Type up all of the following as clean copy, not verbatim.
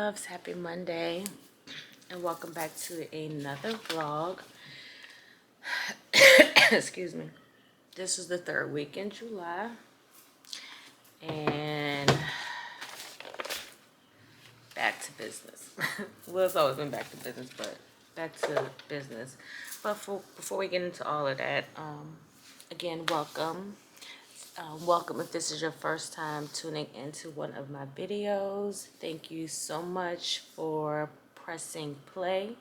loves, happy Monday and welcome back to another vlog. Excuse me. This is the third week in July and back to business. Well, it's always been back to business, but back to business. But before we get into all of that, again, welcome. Welcome if this is your first time tuning into one of my videos. Thank you so much for pressing play.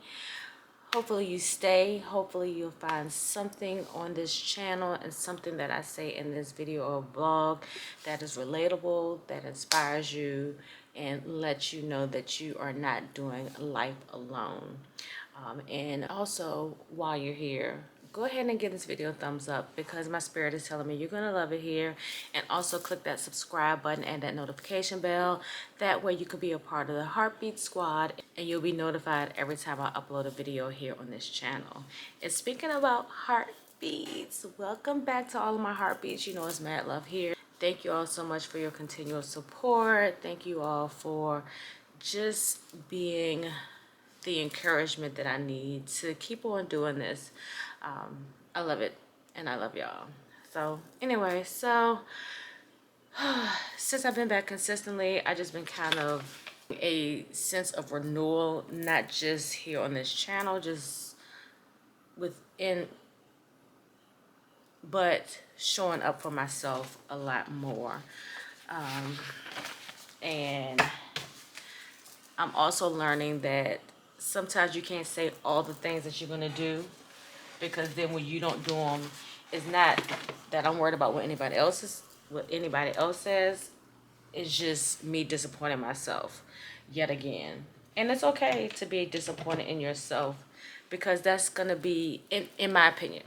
Hopefully you stay. Hopefully you'll find something on this channel and something that I say in this video or vlog that is relatable, that inspires you, and lets you know that you are not doing life alone. And also, while you're here, go ahead and give this video a thumbs up because my spirit is telling me you're going to love it here. And also click that subscribe button and that notification bell. That way you could be a part of the Heartbeat Squad and you'll be notified every time I upload a video here on this channel. And speaking about heartbeats, welcome back to all of my heartbeats. You know it's mad love here. Thank you all so much for your continual support. Thank you all for just being the encouragement that I need to keep on doing this. I love it and I love y'all. So anyway, since I've been back consistently, I just been kind of a sense of renewal, not just here on this channel, just within, but showing up for myself a lot more. And I'm also learning that sometimes you can't say all the things that you're going to do, because then when you don't do them, it's not that I'm worried about what anybody else says. It's just me disappointing myself yet again. And it's okay to be disappointed in yourself, because that's going to be, in my opinion,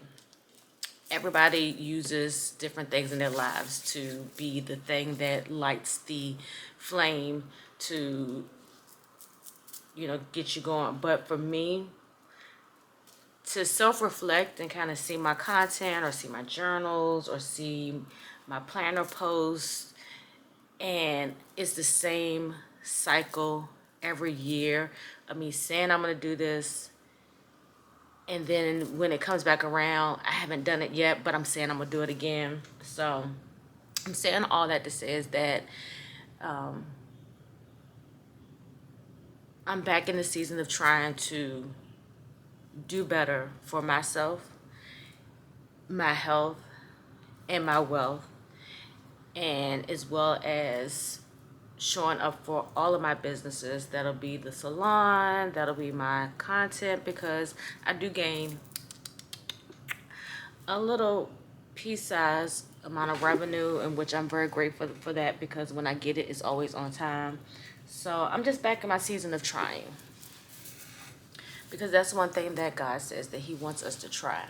everybody uses different things in their lives to be the thing that lights the flame to, you know, get you going. But for me, to self-reflect and kind of see my content or see my journals or see my planner posts, and it's the same cycle every year of me saying I'm going to do this, and then when it comes back around, I haven't done it yet, but I'm saying I'm going to do it again. So I'm saying all that to say is that I'm back in the season of trying to do better for myself, my health, and my wealth, and as well as showing up for all of my businesses. That'll be the salon, that'll be my content, because I do gain a little pea-sized amount of revenue, in which I'm very grateful for that, because when I get it, it's always on time. So I'm just back in my season of trying, because that's one thing that God says, that he wants us to try.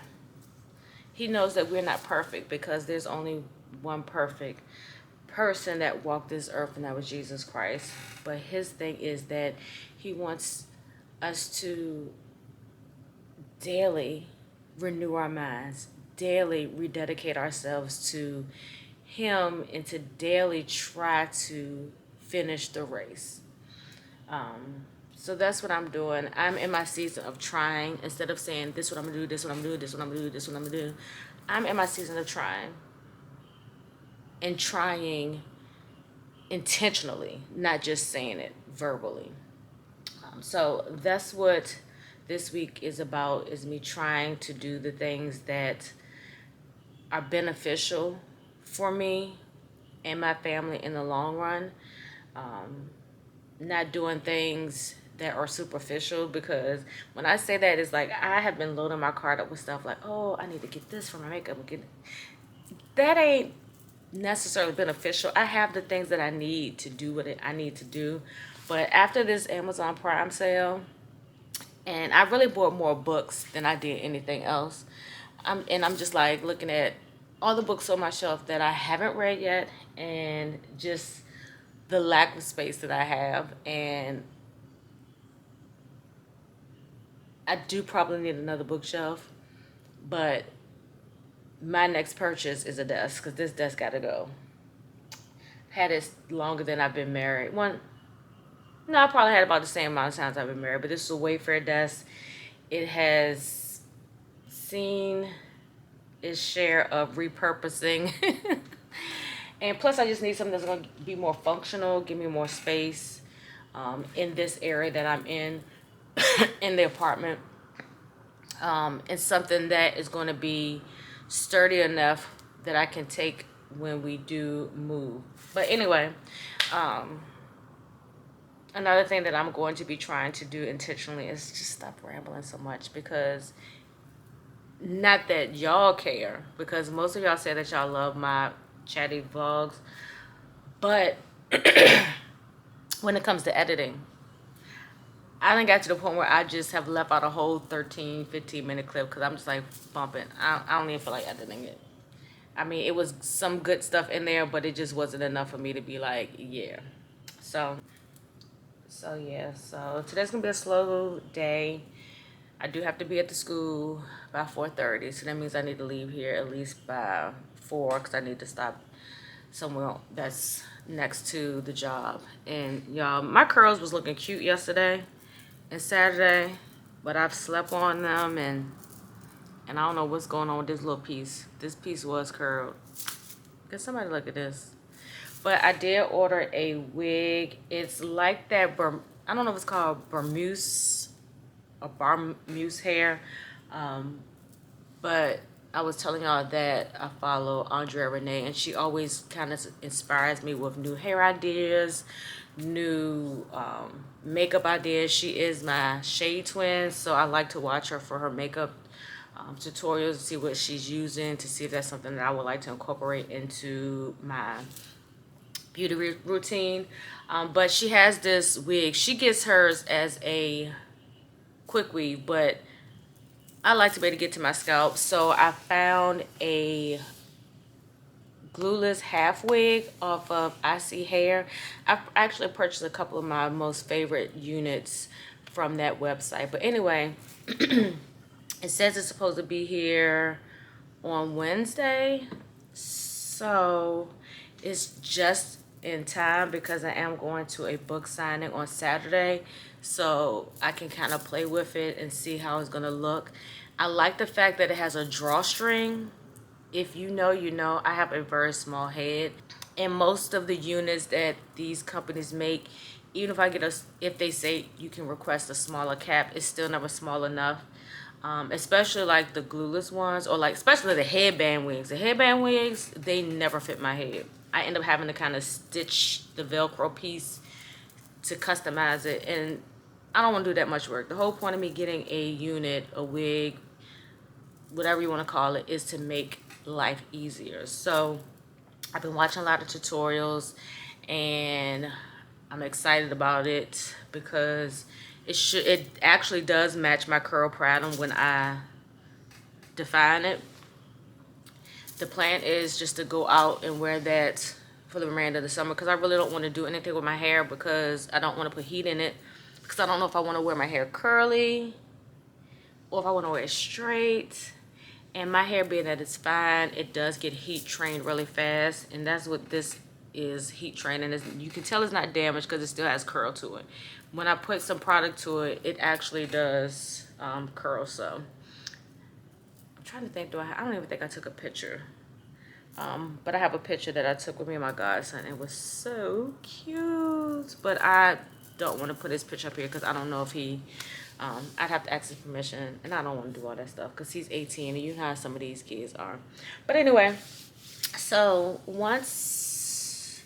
He knows that we're not perfect, because there's only one perfect person that walked this earth, and that was Jesus Christ. But his thing is that he wants us to daily renew our minds, daily rededicate ourselves to him, and to daily try to finish the race. So that's what I'm doing. I'm in my season of trying. Instead of saying, this is what I'm going to do, this is what I'm going to do, this is what I'm going to do, this is what I'm going to do, I'm in my season of trying. And trying intentionally, not just saying it verbally. So that's what this week is about, is me trying to do the things that are beneficial for me and my family in the long run. Not doing things that are superficial, because when I say that, it's like I have been loading my cart up with stuff like, oh, I need to get this for my makeup. That ain't necessarily beneficial. I have the things that I need to do what I need to do. But after this Amazon Prime sale, and I really bought more books than I did anything else. I'm just like looking at all the books on my shelf that I haven't read yet, and just the lack of space that I have. And I do probably need another bookshelf, but my next purchase is a desk, because this desk got to go. Had it longer than I've been married. No, I probably had about the same amount of times I've been married, but this is a Wayfair desk. It has seen its share of repurposing. And plus, I just need something that's going to be more functional, give me more space in this area that I'm in the apartment. And something that is going to be sturdy enough that I can take when we do move. But anyway, another thing that I'm going to be trying to do intentionally is just stop rambling so much, because not that y'all care, because most of y'all say that y'all love my chatty vlogs, but when it comes to editing, I done got to the point where I just have left out a whole 13-15 minute clip because I'm just like bumping. I don't even feel like editing it. I mean, it was some good stuff in there, but it just wasn't enough for me to be like, yeah. So yeah, so today's gonna be a slow day. I do have to be at the school by 4:30, so that means I need to leave here at least by 4 because I need to stop somewhere that's next to the job. And y'all, my curls was looking cute yesterday and Saturday, but I've slept on them, and I don't know what's going on with this little piece. This piece was curled. Can somebody look at this? But I did order a wig. It's like that, I don't know if it's called Bermuse or Barmuse hair. But I was telling y'all that I follow Andrea Renee, and she always kind of inspires me with new hair ideas, new makeup ideas. She is my shade twin, so I like to watch her for her makeup tutorials, see what she's using, to see if that's something that I would like to incorporate into my beauty routine. But she has this wig. She gets hers as a quick weave, but I like to be able to get to my scalp. So I found a glueless half wig off of Icy Hair. I've actually purchased a couple of my most favorite units from that website. But anyway, it says it's supposed to be here on Wednesday. So it's just in time because I am going to a book signing on Saturday, so I can kind of play with it and see how it's gonna look. I like the fact that it has a drawstring. If you know, you know, I have a very small head, and most of the units that these companies make, even if I get if they say you can request a smaller cap, it's still never small enough. Especially like the glueless ones, or like especially the headband wigs. The headband wigs, they never fit my head. I end up having to kind of stitch the Velcro piece to customize it, and I don't want to do that much work. The whole point of me getting a unit, a wig, whatever you want to call it, is to make life easier. So I've been watching a lot of tutorials, and I'm excited about it because it actually does match my curl pattern when I define it. The plan is just to go out and wear that for the remainder of the summer, because I really don't want to do anything with my hair, because I don't want to put heat in it, because I don't know if I want to wear my hair curly or if I want to wear it straight. And my hair, being that it's fine, it does get heat trained really fast, and that's what this is, heat training. You can tell it's not damaged because it still has curl to it. When I put some product to it, it actually does curl. So I'm trying to think, I don't even think I took a picture. But I have a picture that I took with me and my godson. It was so cute. But I don't want to put his picture up here because I don't know if he, I'd have to ask his permission. And I don't want to do all that stuff because he's 18 and you know how some of these kids are. But anyway, so once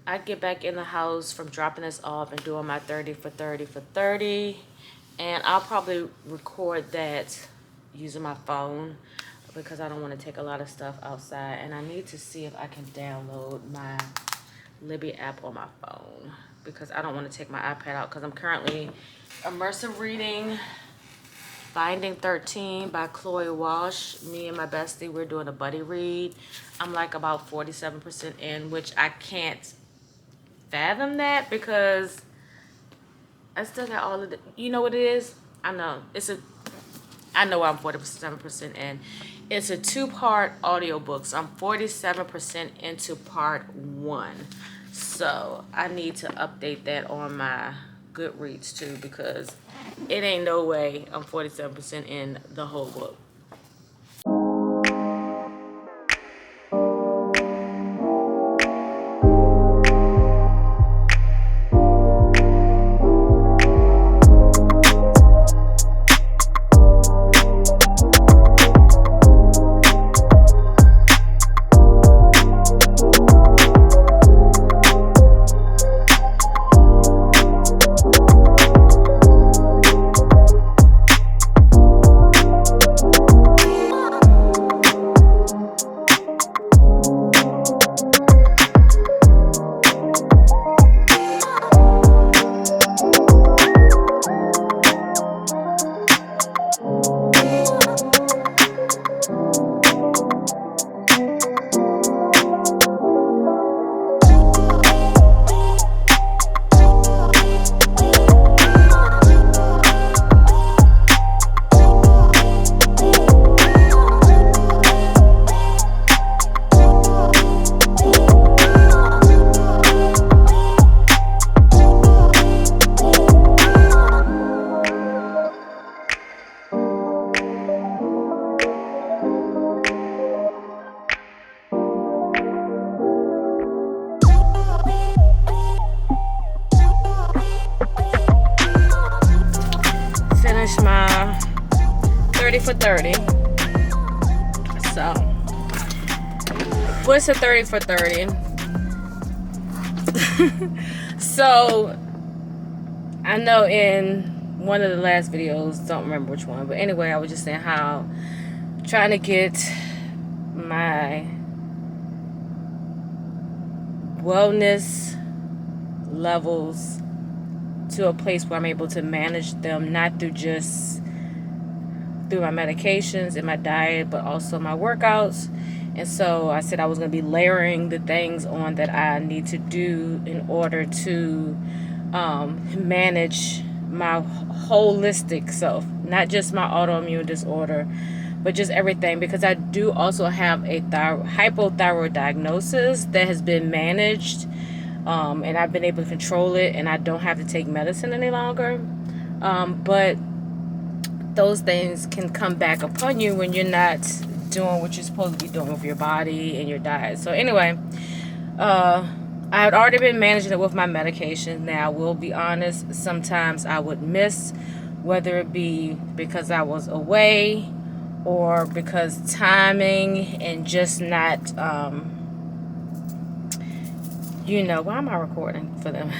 I get back in the house from dropping this off and doing my 30 for 30 for 30, and I'll probably record that using my phone, because I don't want to take a lot of stuff outside, and I need to see if I can download my Libby app on my phone, because I don't want to take my iPad out, because I'm currently immersive reading Finding 13 by Chloe Walsh. Me and my bestie, we're doing a buddy read. I'm like about 47% in, which I can't fathom that, because I still got all of the, you know what it is? I know I'm 47% in. It's a 2-part audiobook, so I'm 47% into part 1. So I need to update that on my Goodreads too, because it ain't no way I'm 47% in the whole book. Finish my 30 for 30. So, what's a 30 for 30? So, I know in one of the last videos, don't remember which one, but anyway, I was just saying how trying to get my wellness levels to a place where I'm able to manage them, not through my medications and my diet, but also my workouts. And so I said I was going to be layering the things on that I need to do in order to manage my holistic self, not just my autoimmune disorder, but just everything, because I do also have a hypothyroid diagnosis that has been managed, and I've been able to control it, and I don't have to take medicine any longer. But those things can come back upon you when you're not doing what you're supposed to be doing with your body and your diet. So anyway, I had already been managing it with my medication. Now, I will be honest, sometimes I would miss, whether it be because I was away or because timing and just not, why am I recording for them?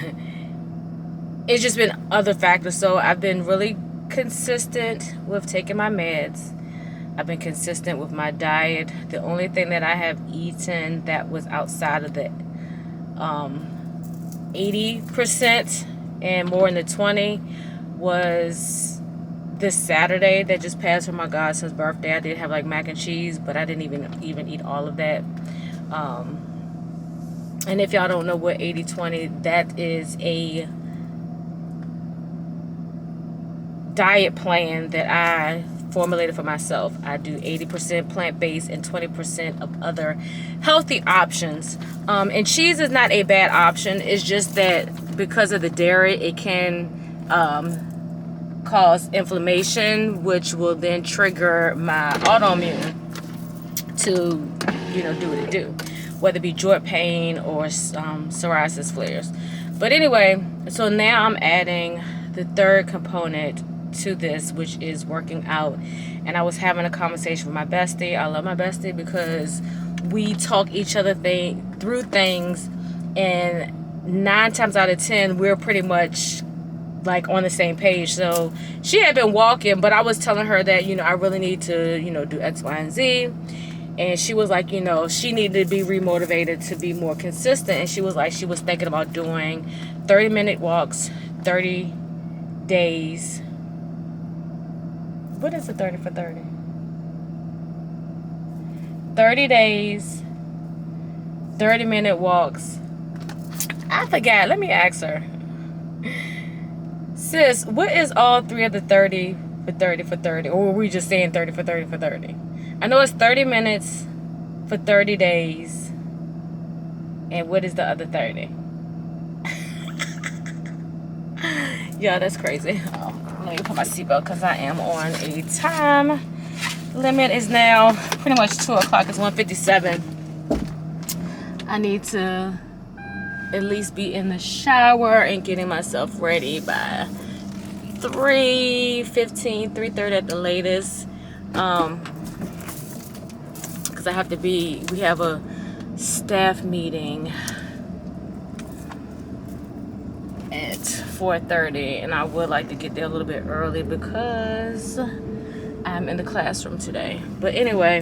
It's just been other factors. So I've been really consistent with taking my meds. I've been consistent with my diet. The only thing that I have eaten that was outside of the 80% and more in the 20 was this Saturday that just passed for my godson's birthday. I did have like mac and cheese, but I didn't even eat all of that. And if y'all don't know what 80-20, that is a diet plan that I formulated for myself. I do 80% plant-based and 20% of other healthy options. And cheese is not a bad option. It's just that because of the dairy, it can cause inflammation, which will then trigger my autoimmune to, do what it do, whether it be joint pain or psoriasis flares. But anyway, so now I'm adding the third component to this, which is working out. And I was having a conversation with my bestie. I love my bestie because we talk each other through things, and 9 times out of 10 we're pretty much like on the same page. So she had been walking, but I was telling her that I really need to do X, Y, and Z, and she was like she needed to be remotivated to be more consistent. And she was like, she was thinking about doing 30-minute walks, 30 days. What is a 30 for 30? 30 days, 30-minute walks. I forgot. Let me ask her. Sis, what is all three of the 30 for 30 for 30? Or were we just saying 30 for 30 for 30? I know it's 30 minutes for 30 days. And what is the other 30? Yeah, that's crazy. Let me put my seatbelt because I am on a time limit. Is now pretty much 2 o'clock. It's 1:57. I need to at least be in the shower and getting myself ready by 3:15, 3:30 at the latest. Because I have to be, we have a staff meeting at 4:30, and I would like to get there a little bit early because I'm in the classroom today. But anyway,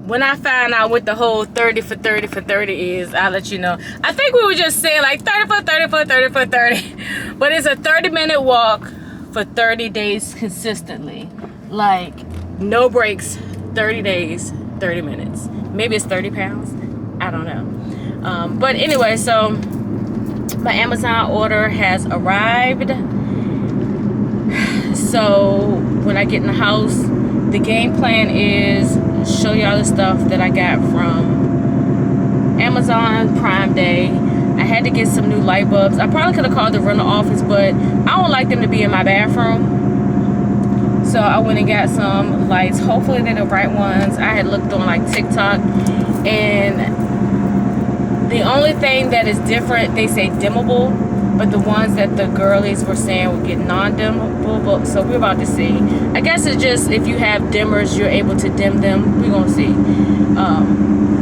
when I find out what the whole 30 for 30 for 30 is, I'll let you know. I think we were just saying like 30 for 30 for 30 for 30, but it's a 30-minute walk for 30 days consistently. Like, no breaks, 30 days, 30 minutes. Maybe it's 30 pounds. I don't know. But anyway, so my Amazon order has arrived. So when I get in the house, the game plan is show y'all the stuff that I got from Amazon Prime Day. I had to get some new light bulbs. I probably could have called the rental office, but I don't like them to be in my bathroom. So I went and got some lights. Hopefully they're the right ones. I had looked on like TikTok, and the only thing that is different, they say dimmable, but the ones that the girlies were saying would get non-dimmable. So we're about to see. I guess it's just if you have dimmers, you're able to dim them. We're gonna see.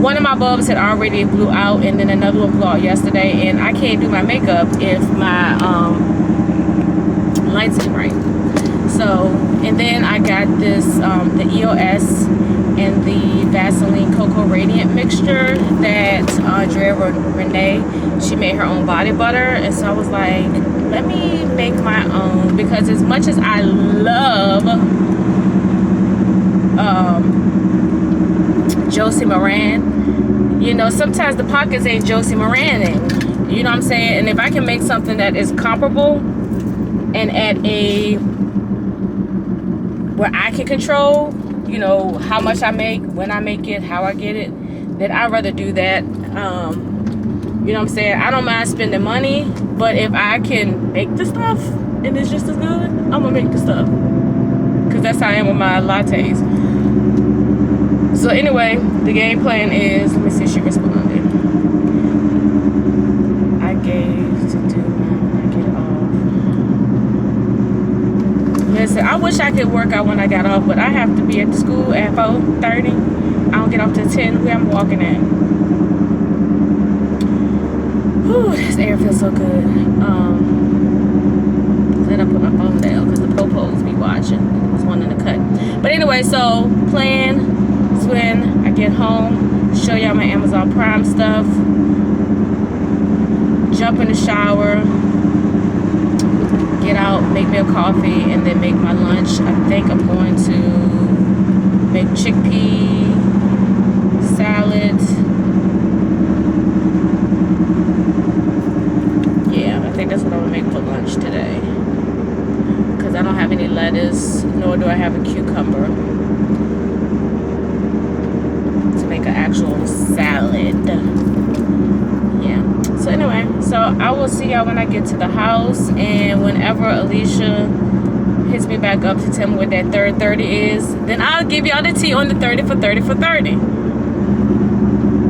One of my bulbs had already blew out, and then another one blew out yesterday, and I can't do my makeup if my lights ain't right. So, and then I got this, the EOS and the Vaseline Cocoa Radiant mixture that Andrea Renee, she made her own body butter. And so I was like, let me make my own, because as much as I love Josie Moran, you know, sometimes the pockets ain't Josie Moraning. You know what I'm saying? And if I can make something that is comparable and at a where I can control, you know, how much I make, when I make it, how I get it, then I'd rather do that. You know what I'm saying? I don't mind spending money, but if I can make the stuff and it's just as good, I'm gonna make the stuff. Because that's how I am with my lattes. So anyway, the game plan is, let me see if she responded. I gave to do when I get off. Listen, I wish I could work out when I got off, but I have to be at the school at 4:30. I don't get off till 10. Where I'm walking at. Whew, this air feels so good. Then I put my phone down because the popos be watching. It was one in the cut. But anyway, so plan is when I get home, show y'all my Amazon Prime stuff, jump in the shower, get out, make me a coffee, and then make my lunch. I think I'm going to make chickpea salad. Yeah, I think that's what I'm gonna make for lunch today, because I don't have any lettuce, nor do I have a cucumber to make an actual salad. Yeah, so anyway, so I will see y'all when I get to the house, and whenever Alicia hits me back up to tell me what that third 30 is, then I'll give y'all the tea on the 30 for 30 for 30.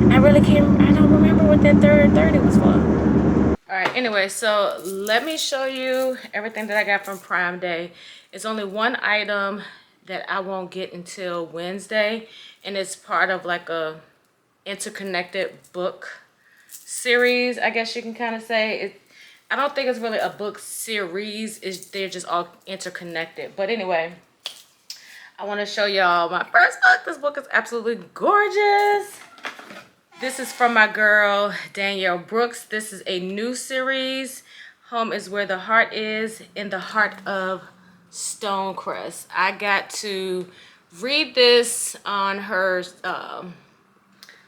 I don't remember what that third 30 was for. Alright, anyway, so let me show you everything that I got from Prime Day. It's only one item that I won't get until Wednesday, and it's part of like a interconnected book series, I guess you can kind of say. I don't think it's really a book series. They're just all interconnected. But anyway, I want to show y'all my first book. This book is absolutely gorgeous. This is from my girl, Danielle Brooks. This is a new series. Home is Where the Heart Is, in the Heart of Stonecrest. I got to read this on her,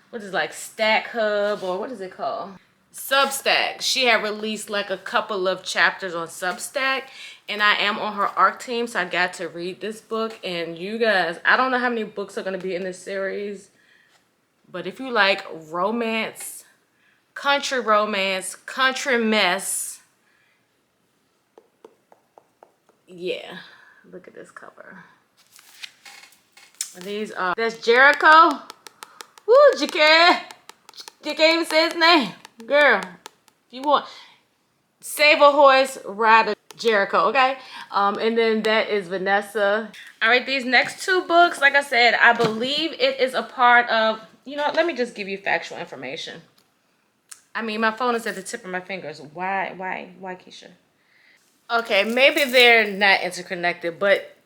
what is it, like Stack Hub, or what is it called? Substack. She had released like a couple of chapters on Substack, and I am on her ARC team, so I got to read this book. And you guys, I don't know how many books are going to be in this series, but if you like romance, country mess, yeah, look at this cover. These are, that's Jericho. Woo, you can't even say his name. Girl, if you want, save a horse, ride a Jericho, okay? And then that is Vanessa. All right, these next two books, like I said, I believe it is a part of, you know, let me just give you factual information. I mean, my phone is at the tip of my fingers. Why, Keisha? Okay, maybe they're not interconnected, but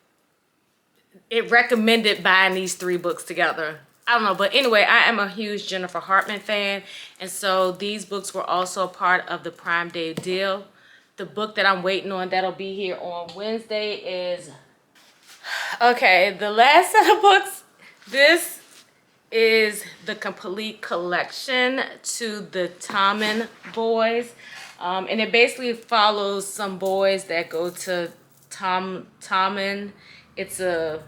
it recommended buying these three books together. I don't know, but anyway, I am a huge Jennifer Hartman fan, and so these books were also a part of the Prime Day deal. The book that I'm waiting on that'll be here on Wednesday is, okay, the last set of books. This is the complete collection to the Tommen boys, and it basically follows some boys that go to Tommen. It's a,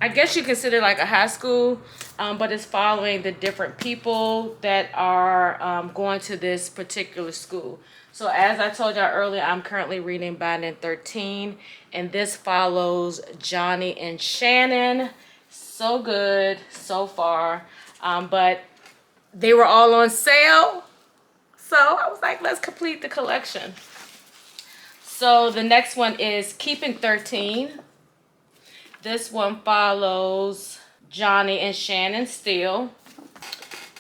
I guess you consider like a high school, but it's following the different people that are going to this particular school. So as I told y'all earlier, I'm currently reading Binding 13, and this follows Johnny and Shannon. So good so far, but they were all on sale, so I was like, let's complete the collection. So the next one is Keeping 13. This one follows Johnny and Shannon Steele.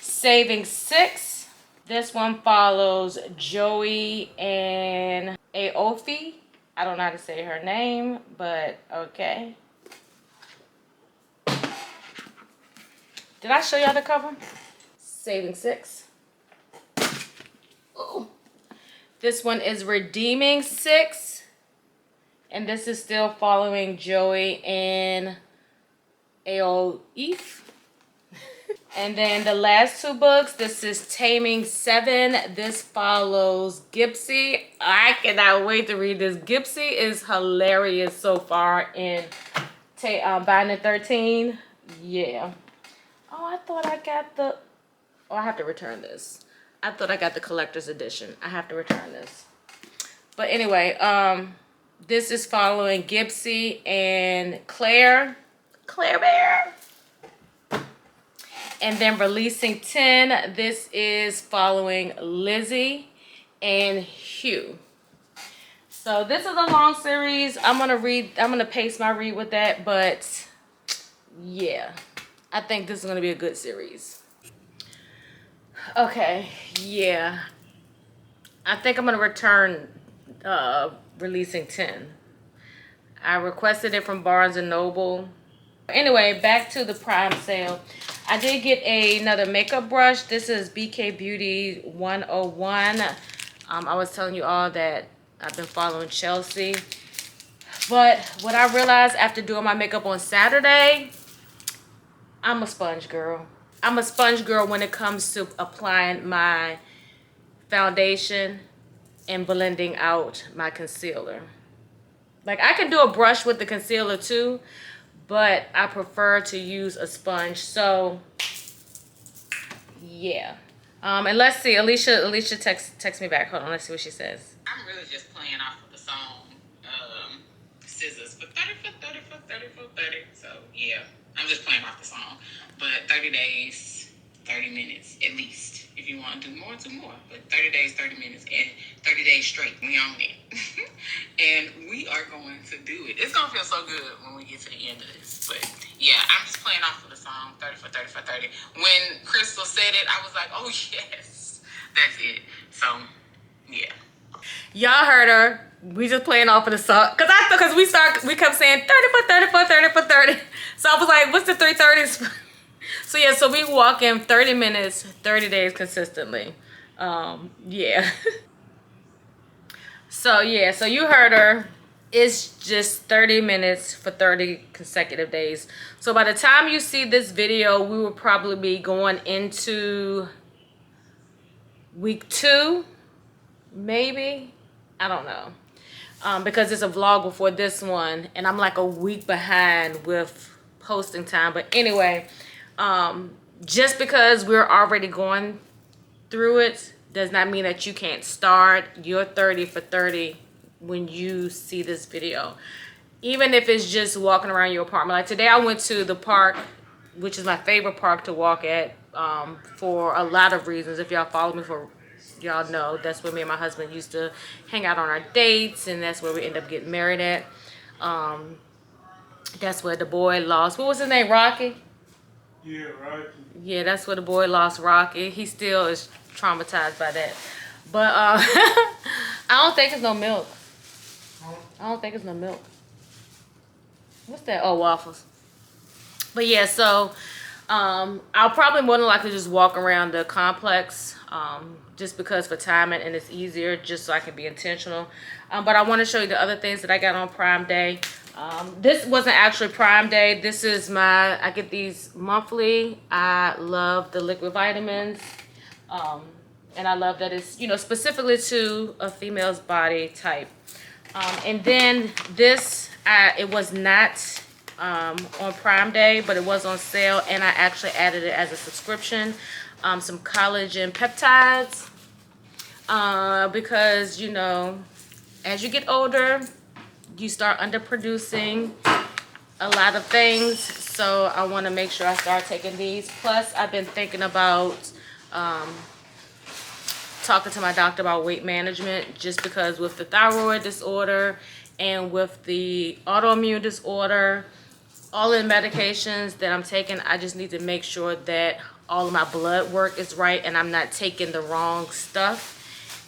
Saving 6. This one follows Joey and Aofi. I don't know how to say her name, but okay. Did I show y'all the cover? Saving 6. Ooh. This one is Redeeming 6. And this is still following Joey and Aoif. And then the last two books, this is Taming 7. This follows Gypsy. I cannot wait to read this. Gypsy is hilarious so far in Binding 13. Yeah. Oh, I thought I got the... Oh, I have to return this. I thought I got the collector's edition. I have to return this. But anyway, this is following Gypsy and Claire Bear. And then Releasing 10, this is following Lizzie and Hugh. So this is a long series. I'm gonna pace my read with that, but yeah, I think this is gonna be a good series. Okay, yeah. I think I'm gonna return Releasing 10. I requested it from Barnes & Noble. Anyway, back to the Prime sale. I did get another makeup brush. This is BK Beauty 101. I was telling you all that I've been following Chelsea. But what I realized after doing my makeup on Saturday, I'm a sponge girl. I'm a sponge girl when it comes to applying my foundation and blending out my concealer. Like, I can do a brush with the concealer too, but I prefer to use a sponge. So yeah. And let's see, Alicia text me back. Hold on, let's see what she says. I'm really just playing off of the song Scissors for 30 for 30 for 30 for 30. So yeah, I'm just playing off the song. But 30 days, 30 minutes at least. If you want to do more, do more. But 30 days, 30 minutes, and 30 days straight. We on it. And we are going to do it. It's going to feel so good when we get to the end of this. But yeah, I'm just playing off of the song 30 for 30 for 30. When Crystal said it, I was like, oh yes, that's it. So yeah. Y'all heard her. We just playing off of the song. Because we kept saying 30 for 30 for 30 for 30. So I was like, what's the 330s? So yeah, so we walk in 30 minutes, 30 days consistently. Yeah. So yeah, so you heard her. It's just 30 minutes for 30 consecutive days. So by the time you see this video, we will probably be going into week 2, maybe. I don't know. Because it's a vlog before this one, and I'm like a week behind with posting time. But anyway, just because we're already going through it does not mean that you can't start your 30 for 30 when you see this video. Even if it's just walking around your apartment. Like today I went to the park, which is my favorite park to walk at, for a lot of reasons. If y'all follow me, for y'all know that's where me and my husband used to hang out on our dates, and that's where we end up getting married at. That's where the boy lost, what was his name, Rocky? Yeah, Rocky. Yeah, that's where the boy lost Rocky. He still is traumatized by that. But I don't think it's no milk. I don't think it's no milk. What's that? Oh, waffles. But yeah, so I'll probably more than likely just walk around the complex, just because for timing, and it's easier just so I can be intentional. But I want to show you the other things that I got on Prime Day. This wasn't actually Prime Day. This is I get these monthly. I love the liquid vitamins. And I love that it's, specifically to a female's body type. And then this, it was not on Prime Day, but it was on sale, and I actually added it as a subscription. Some collagen peptides, because, as you get older, you start underproducing a lot of things. So I want to make sure I start taking these. Plus, I've been thinking about talking to my doctor about weight management, just because with the thyroid disorder and with the autoimmune disorder, all of the medications that I'm taking, I just need to make sure that all of my blood work is right and I'm not taking the wrong stuff.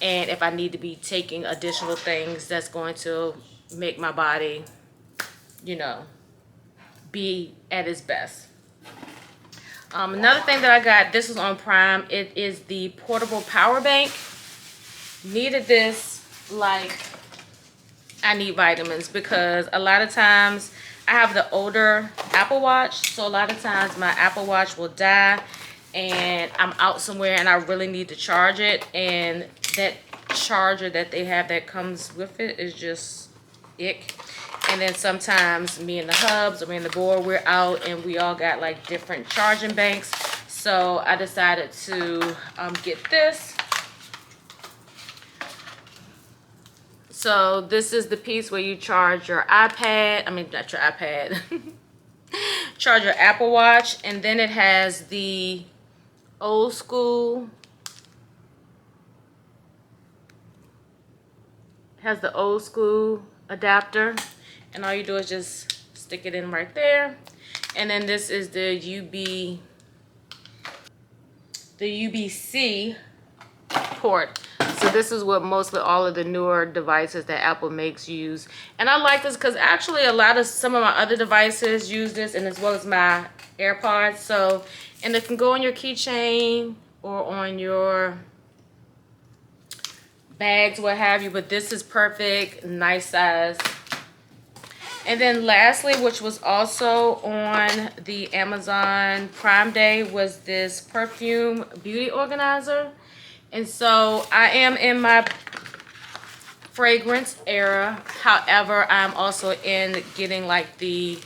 And if I need to be taking additional things, that's going to make my body, be at its best. Another thing that I got, this was on Prime, it is the portable power bank. Needed this like I need vitamins, because a lot of times I have the older Apple Watch, so a lot of times my Apple Watch will die and I'm out somewhere and I really need to charge it, and that charger that they have that comes with it is just ick. And then sometimes me and the hubs or me and the board, we're out and we all got like different charging banks. So I decided to get this. So this is the piece where you charge your iPad. I mean, not your iPad. Charge your Apple Watch. And then it has the old school. Adapter. And all you do is just stick it in right there. And then this is the UBC port. So this is what mostly all of the newer devices that Apple makes use. And I like this because actually some of my other devices use this, and as well as my AirPods. So, and it can go on your keychain or on your bags, what have you, but this is perfect, nice size. And then lastly, which was also on the Amazon Prime Day, was this perfume beauty organizer. And so I am in my fragrance era. However, I'm also in getting like the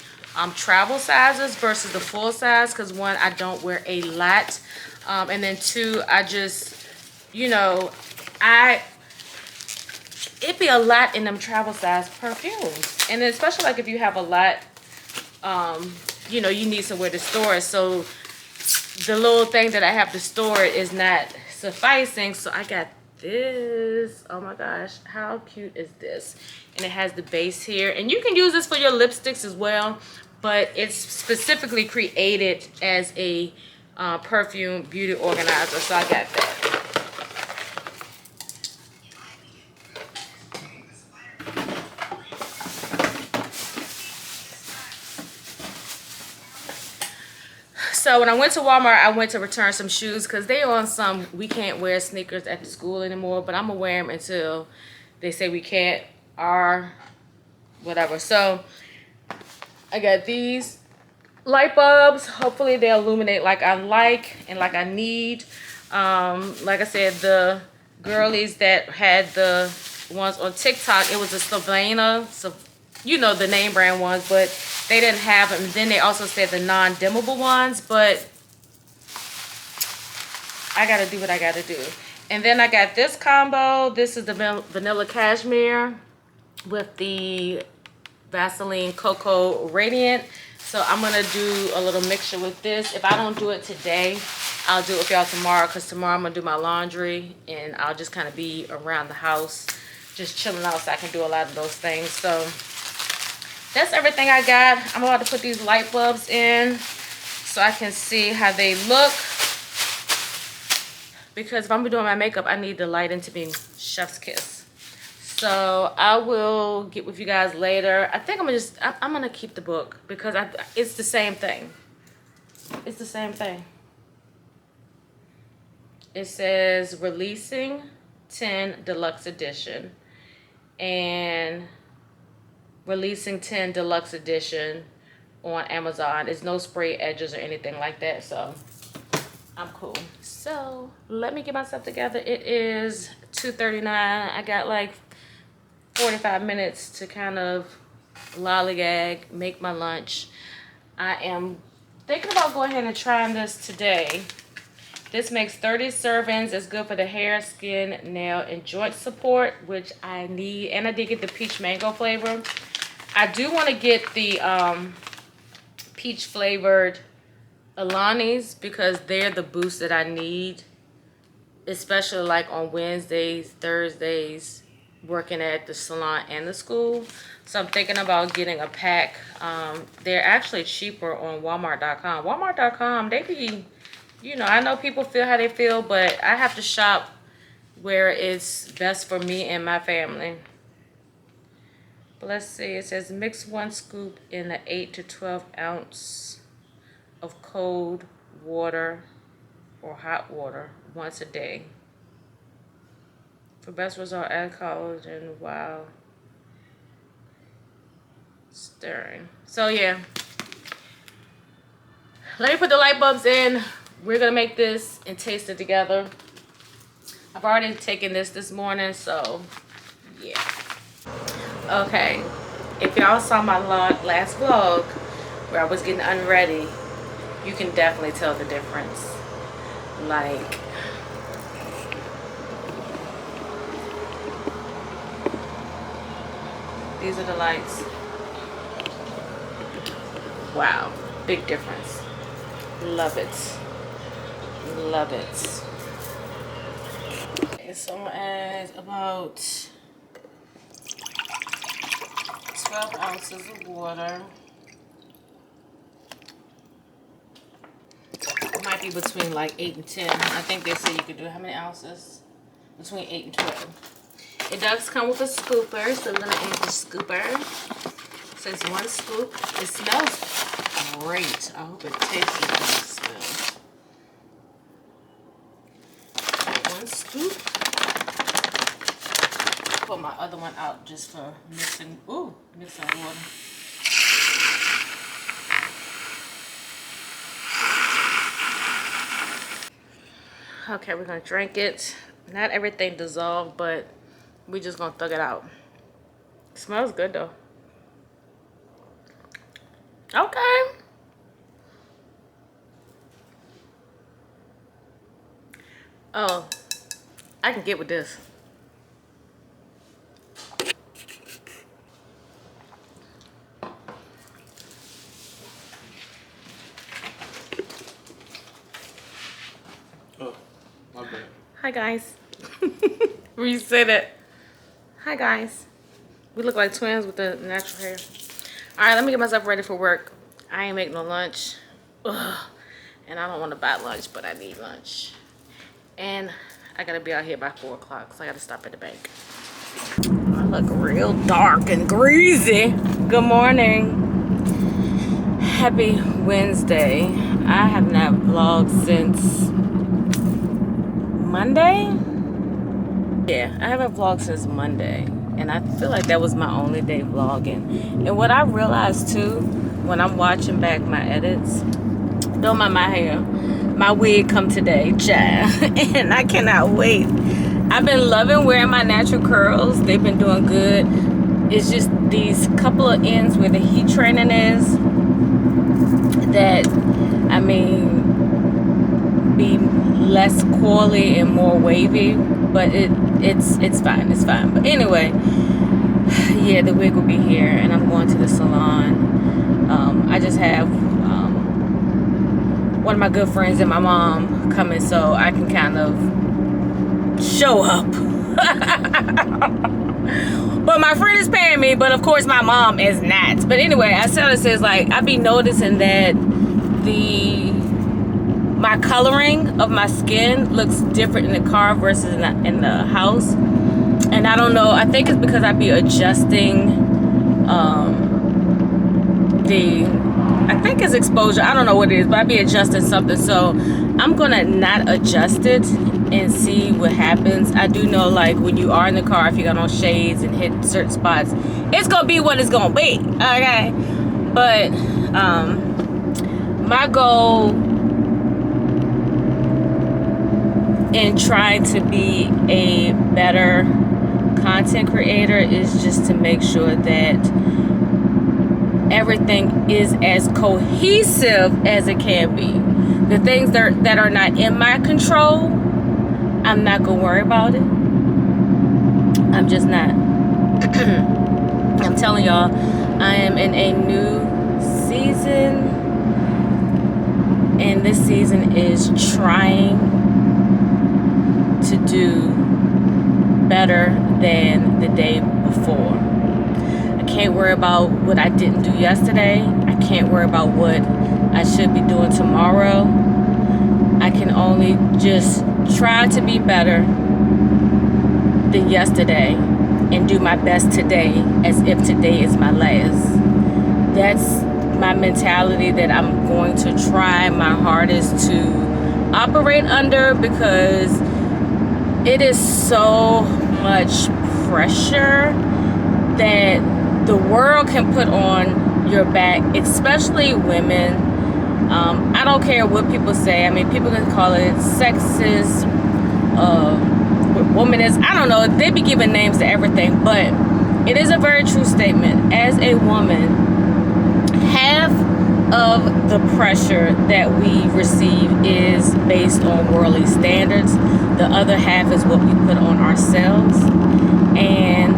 travel sizes versus the full size, because one, I don't wear a lot. And then two, I just, it'd be a lot in them travel size perfumes. And then especially like if you have a lot, you need somewhere to store it. So the little thing that I have to store it is not sufficing. So I got this. Oh my gosh, how cute is this? And it has the base here. And you can use this for your lipsticks as well, but it's specifically created as a perfume beauty organizer. So I got that. So when I went to Walmart, I went to return some shoes because they on some, we can't wear sneakers at the school anymore, but I'm gonna wear them until they say we can't, or whatever. So I got these light bulbs. Hopefully they illuminate like I like and like I need. Like I said, the girlies that had the ones on TikTok, it was a Savannah, so the name brand ones, but they didn't have them. Then they also said the non-dimmable ones, but I gotta do what I gotta do. And then I got this combo. This is the vanilla cashmere. with the Vaseline Cocoa Radiant. So I'm gonna do a little mixture with this. If I don't do it today, I'll do it with y'all tomorrow, because tomorrow I'm gonna do my laundry and I'll just kind of be around the house, just chilling out, so I can do a lot of those things. So that's everything I got. I'm about to put these light bulbs in so I can see how they look, because if I'm doing my makeup, I need the lighting to be chef's kiss. So I will get with you guys later. I think I'm gonna keep the book, because it's the same thing. It's the same thing. It says Releasing 10 Deluxe Edition and Releasing 10 Deluxe Edition on Amazon. It's no spray edges or anything like that, so I'm cool. So let me get myself together. It is 2:39. I got like 45 minutes to kind of lollygag, make my lunch. I am thinking about going ahead and trying this today. This makes 30 servings. It's good for the hair, skin, nail, and joint support, which I need. And I did get the peach mango flavor. I do want to get the peach flavored Alani's, because they're the boost that I need, especially like on Wednesdays, Thursdays, working at the salon and the school. So I'm thinking about getting a pack. They're actually cheaper on Walmart.com. Walmart.com, they be, you know, I know people feel how they feel, but I have to shop where it's best for me and my family. But let's see, it says mix 1 scoop in an 8 to 12 ounce of cold water or hot water once a day. For best result, add collagen while stirring. So yeah, let me put the light bulbs in. We're gonna make this and taste it together. I've already taken this morning, so yeah. Okay, if y'all saw my last vlog where I was getting unready, you can definitely tell the difference. Like, these are the lights. Wow, big difference. Love it. Love it. Okay, so I'm gonna add about 12 ounces of water. It might be between like 8 and 10. I think they say you could do how many ounces? Between 8 and 12. It does come with a scooper, so we're gonna add the scooper. It says 1 scoop. It smells great. I hope it tastes like it smells. 1 scoop. Put my other one out just for mixing. Ooh, mixing water. Okay, we're gonna drink it. Not everything dissolved, but we just gonna thug it out. It smells good though. Okay. Oh, I can get with this. Oh, my bad. Hi guys. Reset it. Hi guys. We look like twins with the natural hair. Alright, let me get myself ready for work. I ain't make no lunch. Ugh. And I don't want to buy lunch, but I need lunch. And I gotta be out here by 4 o'clock, so I gotta stop at the bank. I look real dark and greasy. Good morning. Happy Wednesday. I have not vlogged since Monday. Yeah, I haven't vlogged since Monday. And I feel like that was my only day vlogging. And what I realized too, when I'm watching back my edits, don't mind my hair. My wig come today, child. And I cannot wait. I've been loving wearing my natural curls. They've been doing good. It's just these couple of ends where the heat training is that, I mean, be less coily and more wavy. But it's fine. It's fine. But anyway, Yeah, the wig will be here, and I'm going to the salon. I just have one of my good friends and my mom coming, so I can kind of show up. But my friend is paying me, but of course my mom is not. But anyway, I said it says like I be noticing that my coloring of my skin looks different in the car versus in the house. And I don't know, I think it's because I be adjusting I think it's exposure, I don't know what it is, but I be adjusting something. So I'm gonna not adjust it and see what happens. I do know like when you are in the car, if you got on shades and hit certain spots, it's gonna be what it's gonna be, okay? But my goal in trying to be a better content creator is just to make sure that everything is as cohesive as it can be. The things that are not in my control, I'm not gonna worry about it. I'm just not. I'm telling y'all, I am in a new season, and this season is trying to do better than the day before. I can't worry about what I didn't do yesterday. I can't worry about what I should be doing tomorrow. I can only just try to be better than yesterday and do my best today as if today is my last. That's my mentality that I'm going to try my hardest to operate under, because it is so much pressure that the world can put on your back, especially women. I don't care what people say. I mean, people can call it sexist, womanist. I don't know. They be giving names to everything, but it is a very true statement. As a woman, half of the pressure that we receive is based on worldly standards. The other half is what we put on ourselves, and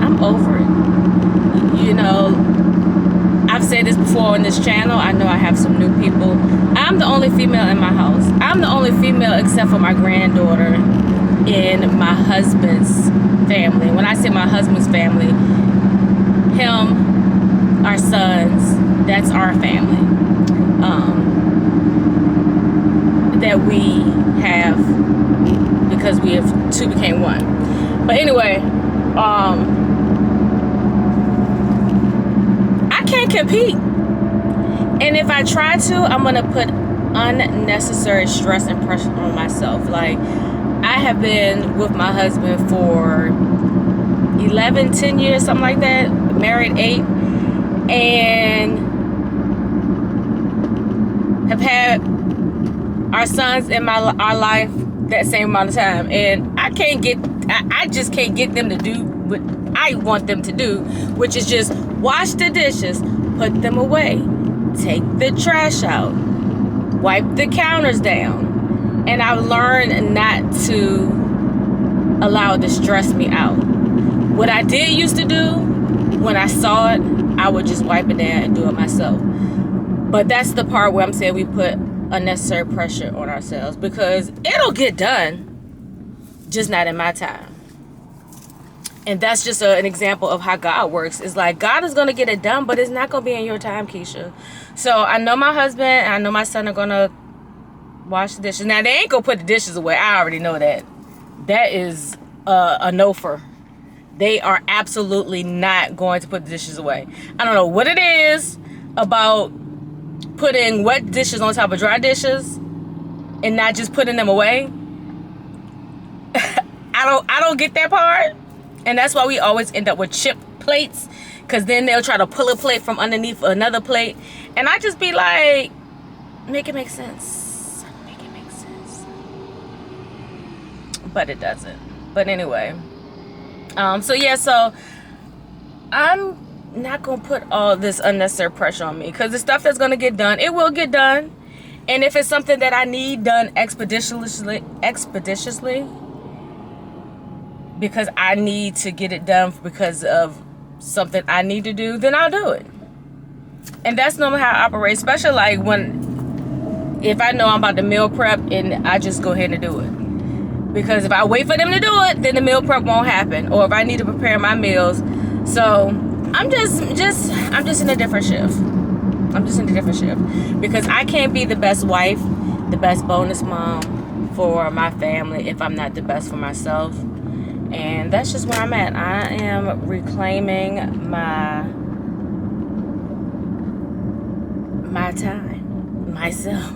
I'm over it. You know, I've said this before on this channel. I know I have some new people. I'm the only female in my house. I'm the only female except for my granddaughter in my husband's family. When I say my husband's family, him, our sons, that's our family. That we have, because we have two became one. But anyway, I can't compete. And if I try to, I'm going to put unnecessary stress and pressure on myself. Like, I have been with my husband for 11, 10 years, something like that. Married 8. And have had our sons in our life that same amount of time. And I just can't get them to do what I want them to do, which is just wash the dishes, put them away, take the trash out, wipe the counters down. And I've learned not to allow it to stress me out. What I did used to do, when I saw it, I would just wipe it down and do it myself. But that's the part where I'm saying we put unnecessary pressure on ourselves, because it'll get done, just not in my time. And that's just an example of how God works. It's like God is going to get it done, but it's not going to be in your time, Keisha. So I know my husband and I know my son are going to wash the dishes. Now, they ain't going to put the dishes away. I already know that. That is a no for. They are absolutely not going to put the dishes away. I don't know what it is about putting wet dishes on top of dry dishes and not just putting them away. I don't get that part. And that's why we always end up with chipped plates, because then they'll try to pull a plate from underneath another plate. And I just be like, make it make sense. Make it make sense. But it doesn't. But anyway. So I'm not going to put all this unnecessary pressure on me, because the stuff that's going to get done, it will get done. And if it's something that I need done expeditiously, because I need to get it done because of something I need to do, then I'll do it. And that's normally how I operate, especially like if I know I'm about to meal prep and I just go ahead and do it. Because if I wait for them to do it, then the meal prep won't happen. Or if I need to prepare my meals. So I'm just in a different shift. I'm just in a different shift. Because I can't be the best wife, the best bonus mom for my family if I'm not the best for myself. And that's just where I'm at. I am reclaiming my time, myself.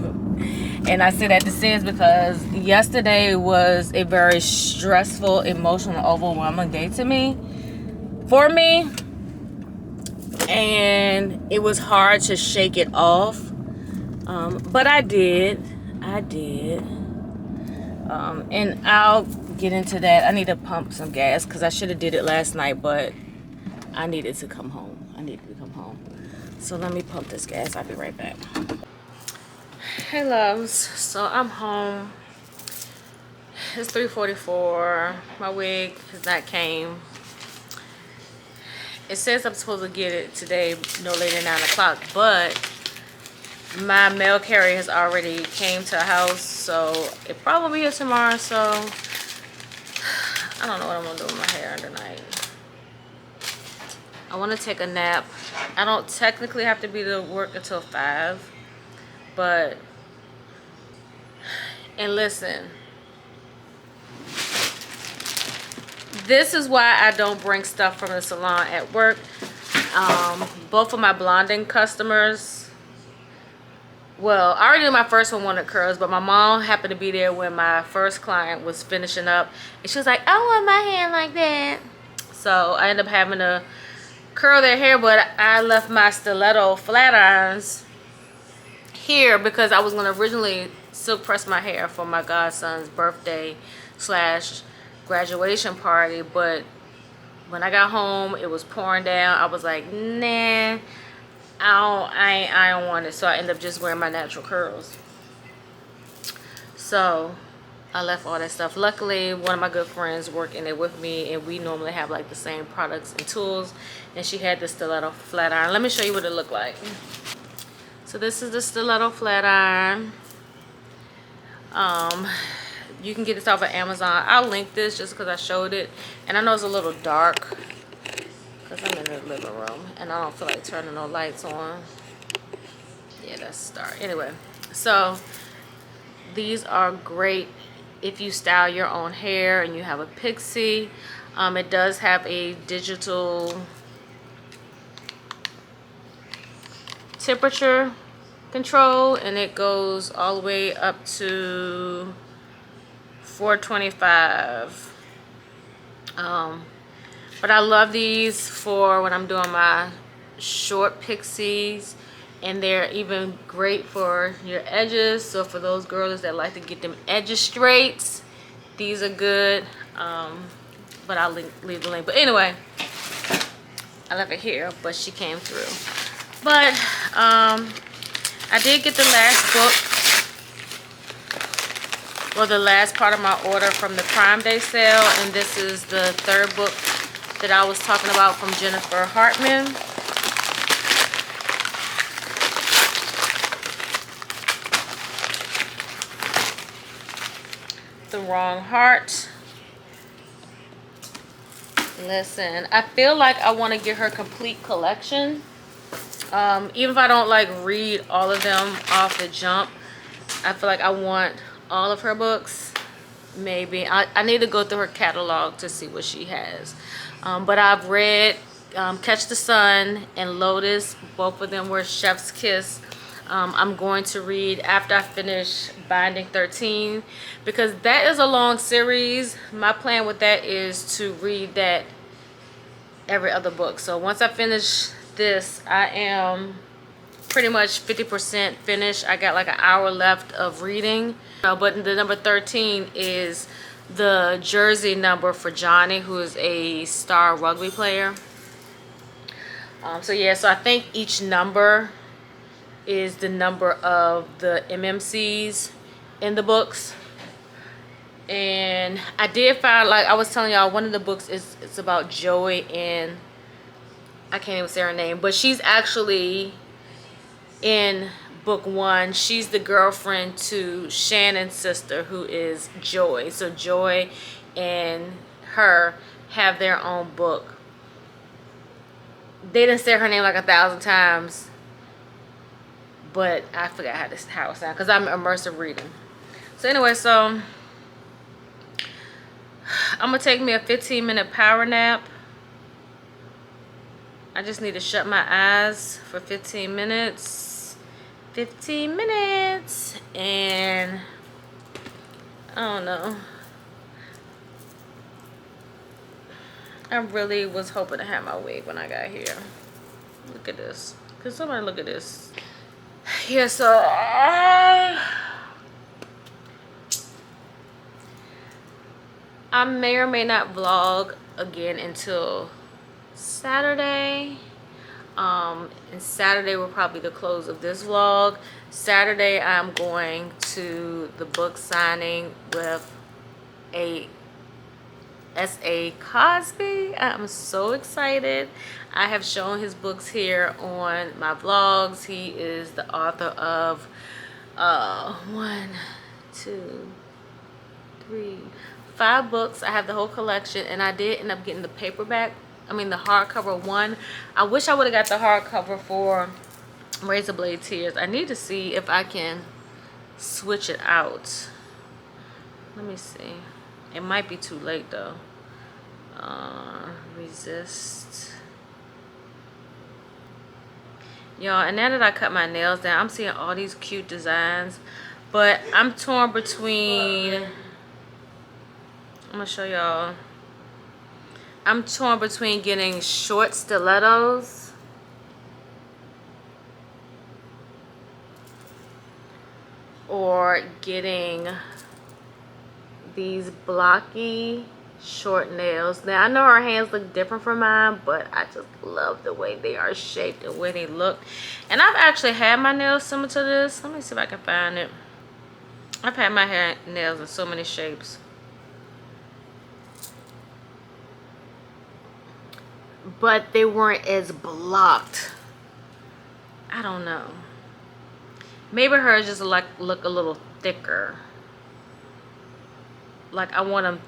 And I say that to say is because yesterday was a very stressful, emotional, overwhelming day for me. And it was hard to shake it off. But I did. And I'll get into that. I need to pump some gas because I should have did it last night, but I needed to come home. So let me pump this gas. I'll be right back. Hey loves, so I'm home. It's 3:44. My wig has not came. It says I'm supposed to get it today no later than 9 o'clock, but my mail carrier has already came to the house, so it probably will be here tomorrow. So I don't know what I'm gonna do with my hair tonight. I want to take a nap. I don't technically have to be to work until 5, but and listen, this is why I don't bring stuff from the salon at work. Both of my blonding customers, well, I already knew my first one wanted curls, but my mom happened to be there when my first client was finishing up, and she was like, I want my hair like that. So I ended up having to curl their hair, but I left my stiletto flat irons here because I was going to originally silk press my hair for my godson's birthday / graduation party, but when I got home it was pouring down. I was like, nah, I don't want it. So I ended up just wearing my natural curls. So I left all that stuff. Luckily, one of my good friends worked in it with me, and we normally have like the same products and tools, and she had the stiletto flat iron. Let me show you what it looked like. So this is the stiletto flat iron. You can get this off of Amazon. I'll link this just because I showed it, and I know it's a little dark because I'm in the living room and I don't feel like turning no lights on. Yeah, that's dark. Anyway, so these are great if you style your own hair and you have a pixie. It does have a digital temperature control, and it goes all the way up to 425. But I love these for when I'm doing my short pixies, and they're even great for your edges. So for those girls that like to get them edges straight, these are good. But I'll leave the link. But anyway, I left it here, but she came through. But I did get the last book, or the last part of my order from the Prime Day sale, and this is the third book that I was talking about from Jennifer Hartman. The Wrong Heart. Listen, I feel like I want to get her complete collection. Even if I don't like read all of them off the jump, I feel like I want all of her books. Maybe I need to go through her catalog to see what she has. But I've read Catch the Sun and Lotus. Both of them were Chef's Kiss. I'm going to read after I finish Binding 13, because that is a long series. My plan with that is to read that every other book. So once I finish this, I am pretty much 50% finished. I got like an hour left of reading. But the number 13 is the jersey number for Johnny, who is a star rugby player. So yeah, so I think each number is the number of the MMCs in the books. And I did find, like I was telling y'all, one of the books is it's about Joey and I can't even say her name, but she's actually in book 1. She's the girlfriend to Shannon's sister, who is Joy. So Joy and her have their own book. They didn't say her name like 1,000 times, but I forgot how it sounds because I'm immersive reading. So anyway, so I'm gonna take me a 15-minute power nap. I just need to shut my eyes for 15 minutes. 15 minutes, and I don't know. I really was hoping to have my wig when I got here. Look at this. Can somebody look at this? Yeah, so I may or may not vlog again until Saturday. And Saturday will probably be the close of this vlog. Saturday I'm going to the book signing with S.A. Cosby. I'm so excited. I have shown his books here on my vlogs. He is the author of 1, 2, 3, 5 books. I have the whole collection, and I did end up getting the paperback. I mean the hardcover one. I wish I would have got the hardcover for Razor Blade Tears. I need to see if I can switch it out. Let me see. It might be too late though. Resist. Y'all, and now that I cut my nails down, I'm seeing all these cute designs, but I'm torn between, I'm gonna show y'all. I'm torn between getting short stilettos or getting these blocky short nails. Now I know our hands look different from mine, but I just love the way they are shaped and where they look. And I've actually had my nails similar to this. Let me see if I can find it. I've had my nails in so many shapes, but they weren't as blocked. I don't know. Maybe hers just look a little thicker. Like I want them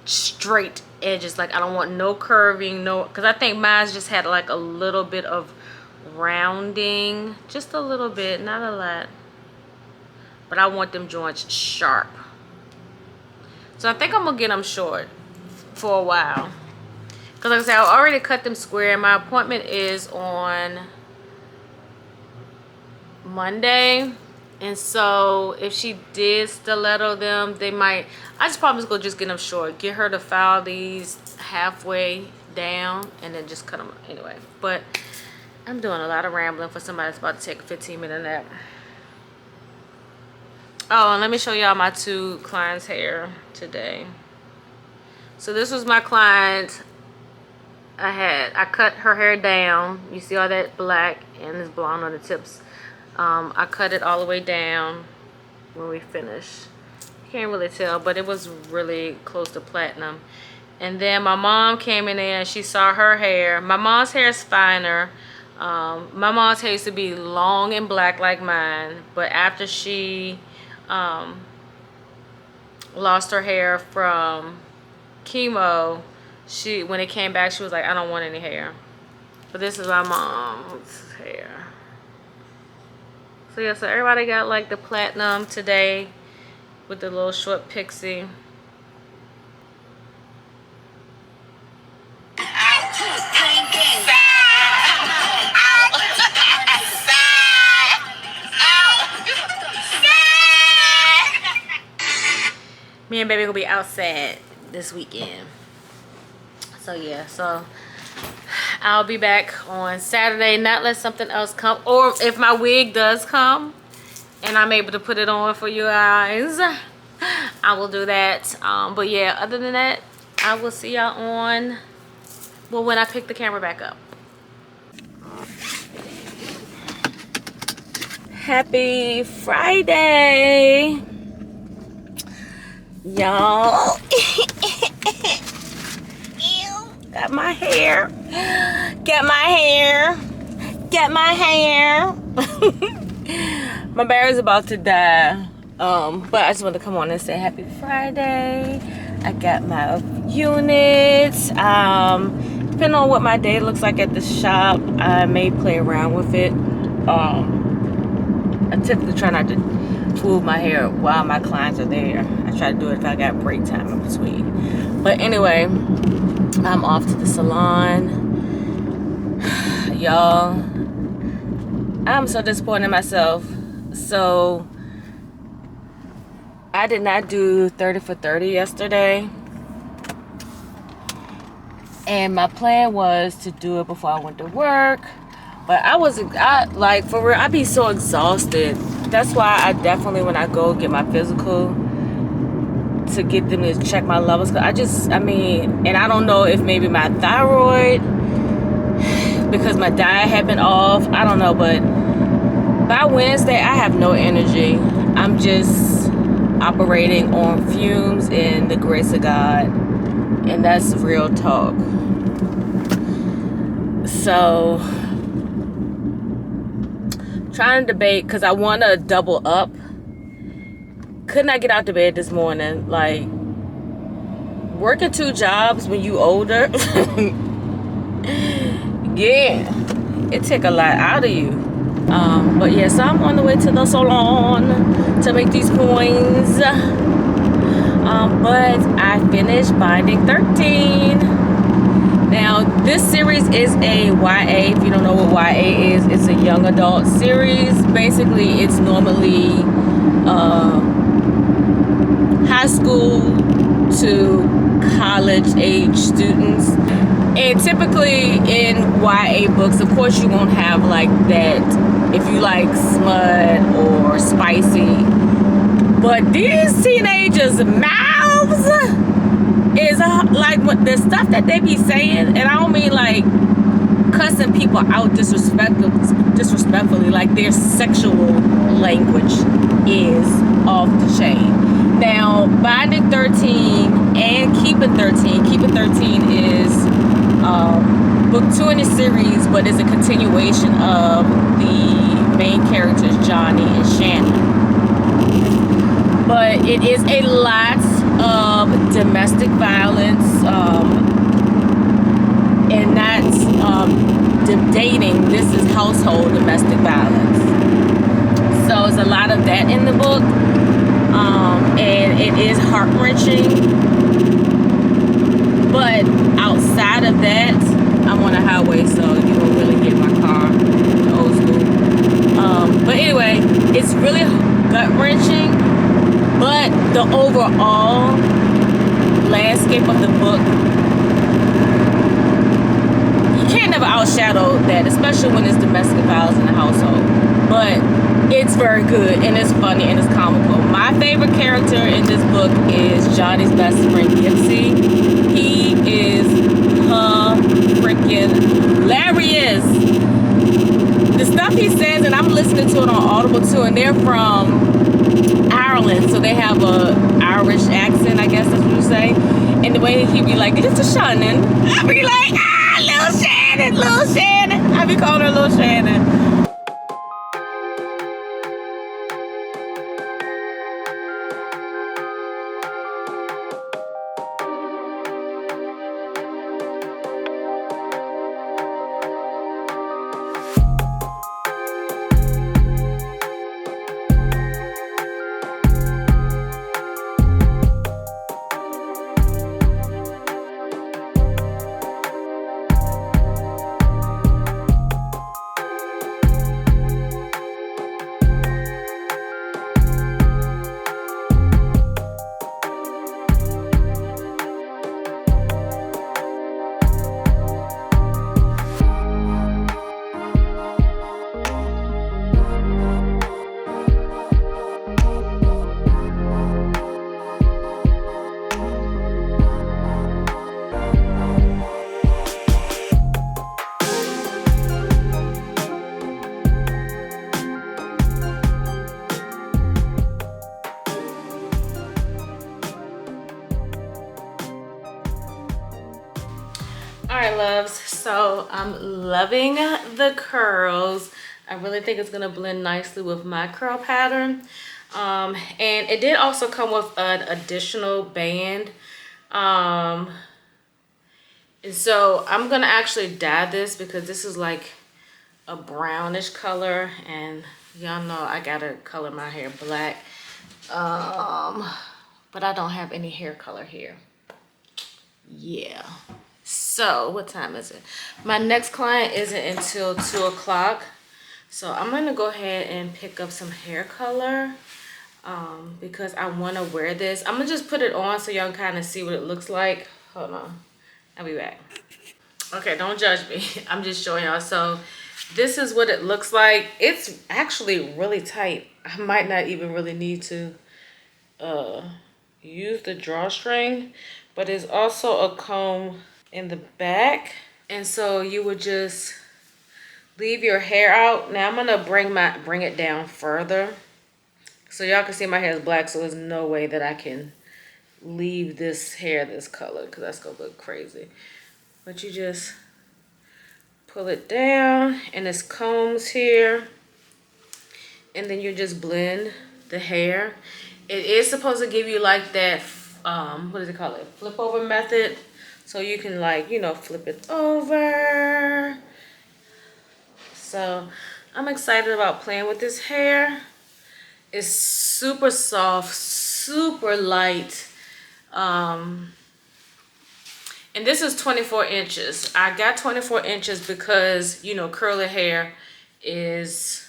straight edges. Like I don't want no curving, no, because I think mine's just had like a little bit of rounding, just a little bit, not a lot, but I want them joints sharp. So I think I'm gonna get them short for a while, because like I said, I already cut them square. My appointment is on Monday. And so if she did stiletto them, they might, I just probably go just get them short, get her to file these halfway down and then just cut them anyway. But I'm doing a lot of rambling for somebody that's about to take a 15-minute nap. Oh, and let me show y'all my 2 clients' hair today. So this was my client. I cut her hair down. You see all that black and this blonde on the tips. I cut it all the way down when we finished. You can't really tell, but it was really close to platinum. And then my mom came in there and she saw her hair. My mom's hair is finer. My mom's hair used to be long and black like mine, but after she lost her hair from chemo, when it came back, she was like, I don't want any hair. But this is my mom's hair. So yeah, so everybody got like the platinum today with the little short pixie. Me and baby gonna be outside this weekend. So yeah, so I'll be back on Saturday, not let something else come, or if my wig does come and I'm able to put it on for you guys, I will do that. But yeah, other than that, I will see y'all on, well, when I pick the camera back up. Happy Friday, y'all. Got my hair. Get my hair. Get my hair. My battery's about to die. But I just wanted to come on and say happy Friday. I got my units. Depending on what my day looks like at the shop, I may play around with it. I typically try not to move my hair while my clients are there. I try to do it if I got break time in between. But anyway, I'm off to the salon. Y'all, I'm so disappointed in myself. So I did not do 30 for 30 yesterday. And my plan was to do it before I went to work. But for real, I be so exhausted. That's why I definitely, when I go get my physical, to get them to check my levels. And I don't know if maybe my thyroid, because my diet had been off. I don't know, but by Wednesday, I have no energy. I'm just operating on fumes in the grace of God. And that's real talk. So, trying to debate, because I want to double up. Could not get out of bed this morning. Like, working 2 jobs when you older, yeah, it take a lot out of you. But yeah, so I'm on the way to the salon to make these coins. But I finished Binding 13. Now, this series is a YA. If you don't know what YA is, it's a young adult series. Basically, it's normally high school to college age students. And typically in YA books, of course, you won't have like that if you like smut or spicy. But these teenagers' mouths is like what the stuff that they be saying, and I don't mean like cussing people out disrespectfully, like their sexual language is off the chain. Now, Binding 13 and Keeping 13. Keeping 13 is book 2 in the series, but is a continuation of the main characters, Johnny and Shannon. But it is a lot of domestic violence, and not dating. This is household domestic violence. So it's a lot of that in the book, and it is heart-wrenching. But outside of that, I'm on a highway, so you won't really get my car, the old school. But anyway, it's really gut-wrenching. But the overall landscape of the book, you can't never outshadow that, especially when it's domestic violence in the household. But it's very good, and it's funny, and it's comical. My favorite character in this book is Johnny's best friend, Gypsy. He is freaking hilarious. The stuff he says, and I'm listening to it on Audible too, and they're from Ireland, so they have a Irish accent, I guess that's what you say. And the way he be like, "Little Shannon," I be like, little Shannon, little Shannon. I be calling her little Shannon. All right, loves, so I'm loving the curls. I really think it's gonna blend nicely with my curl pattern. And it did also come with an additional band. And so I'm gonna actually dye this because this is like a brownish color, and y'all know I gotta color my hair black. But I don't have any hair color here. Yeah. So what time is it? My next client isn't until 2 o'clock. So I'm gonna go ahead and pick up some hair color because I wanna wear this. I'm gonna just put it on so y'all can kind of see what it looks like. Hold on, I'll be back. Okay, don't judge me. I'm just showing y'all. So this is what it looks like. It's actually really tight. I might not even really need to use the drawstring, but it's also a comb in the back, and so you would just leave your hair out. Now I'm gonna bring it down further so y'all can see my hair is black, so there's no way that I can leave this hair this color because that's gonna look crazy. But you just pull it down, and it's combs here, and then you just blend the hair. It is supposed to give you like that what does it call it, flip over method, so you can, like, you know, flip it over. So I'm excited about playing with this hair. It's super soft, super light. And this is 24 inches. I got 24 inches because, you know, curly hair is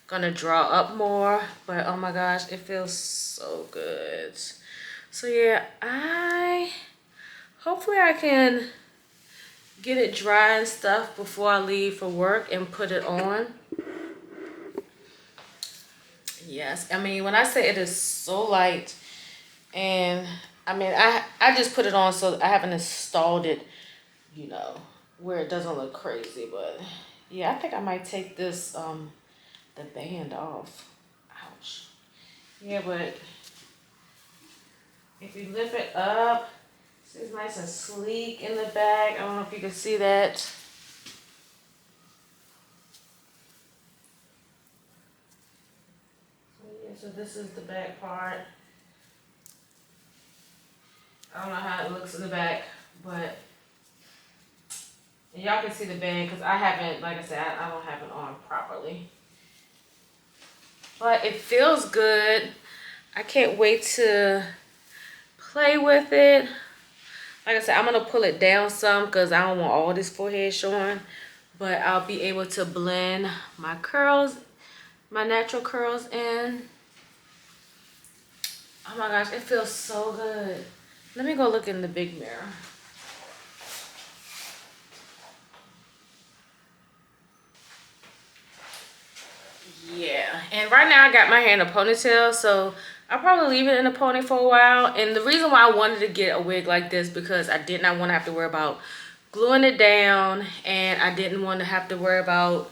gonna draw up more, but oh my gosh, it feels so good. So yeah, hopefully I can get it dry and stuff before I leave for work and put it on. Yes, I mean, when I say it is so light, and I mean, I just put it on, so I haven't installed it, you know, where it doesn't look crazy. But yeah, I think I might take this the band off. Ouch. Yeah, but if you lift it up, it's nice and sleek in the back. I don't know if you can see that. So yeah, so this is the back part. I don't know how it looks in the back, but y'all can see the band because I haven't, like I said, I don't have it on properly. But it feels good. I can't wait to play with it. Like I said, I'm gonna pull it down some because I don't want all this forehead showing, but I'll be able to blend my curls, my natural curls in. Oh my gosh, it feels so good. Let me go look in the big mirror. Yeah, and right now I got my hair in a ponytail, so I'll probably leave it in a pony for a while. And the reason why I wanted to get a wig like this because I did not want to have to worry about gluing it down, and I didn't want to have to worry about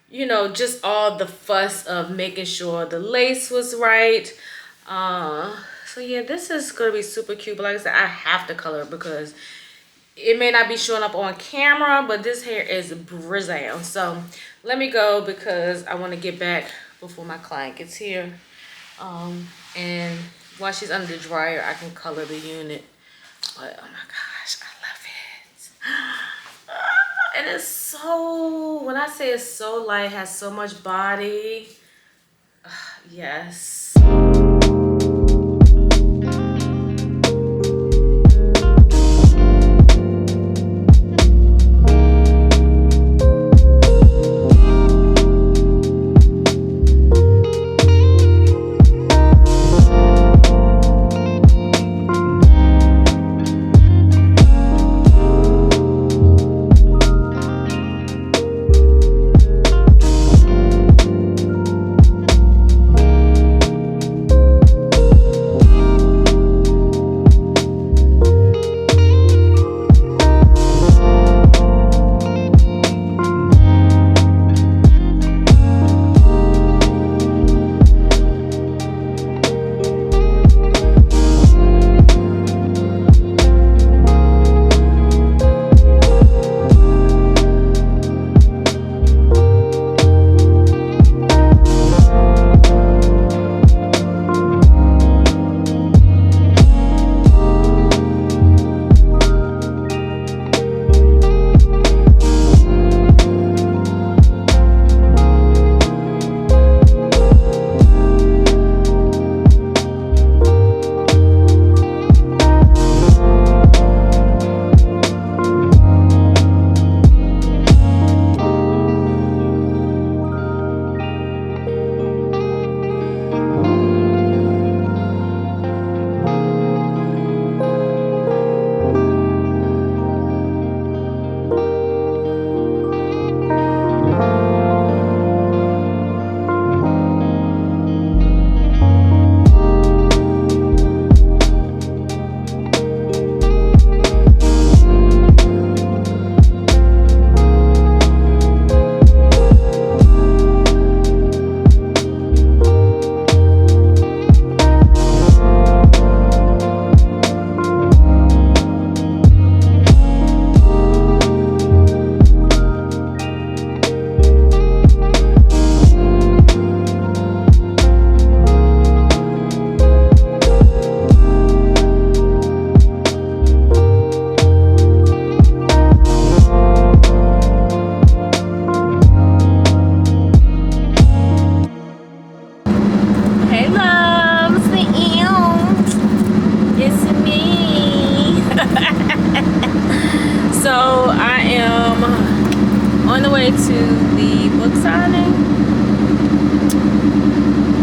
you know, just all the fuss of making sure the lace was right. So yeah, this is gonna be super cute, but like I said, I have to color it because it may not be showing up on camera, but this hair is brizzle. So let me go because I want to get back before my client gets here. And while she's under the dryer, I can color the unit. But oh my gosh, I love it. And it's so, when I say it's so light, has so much body. Yes. the way to the book signing.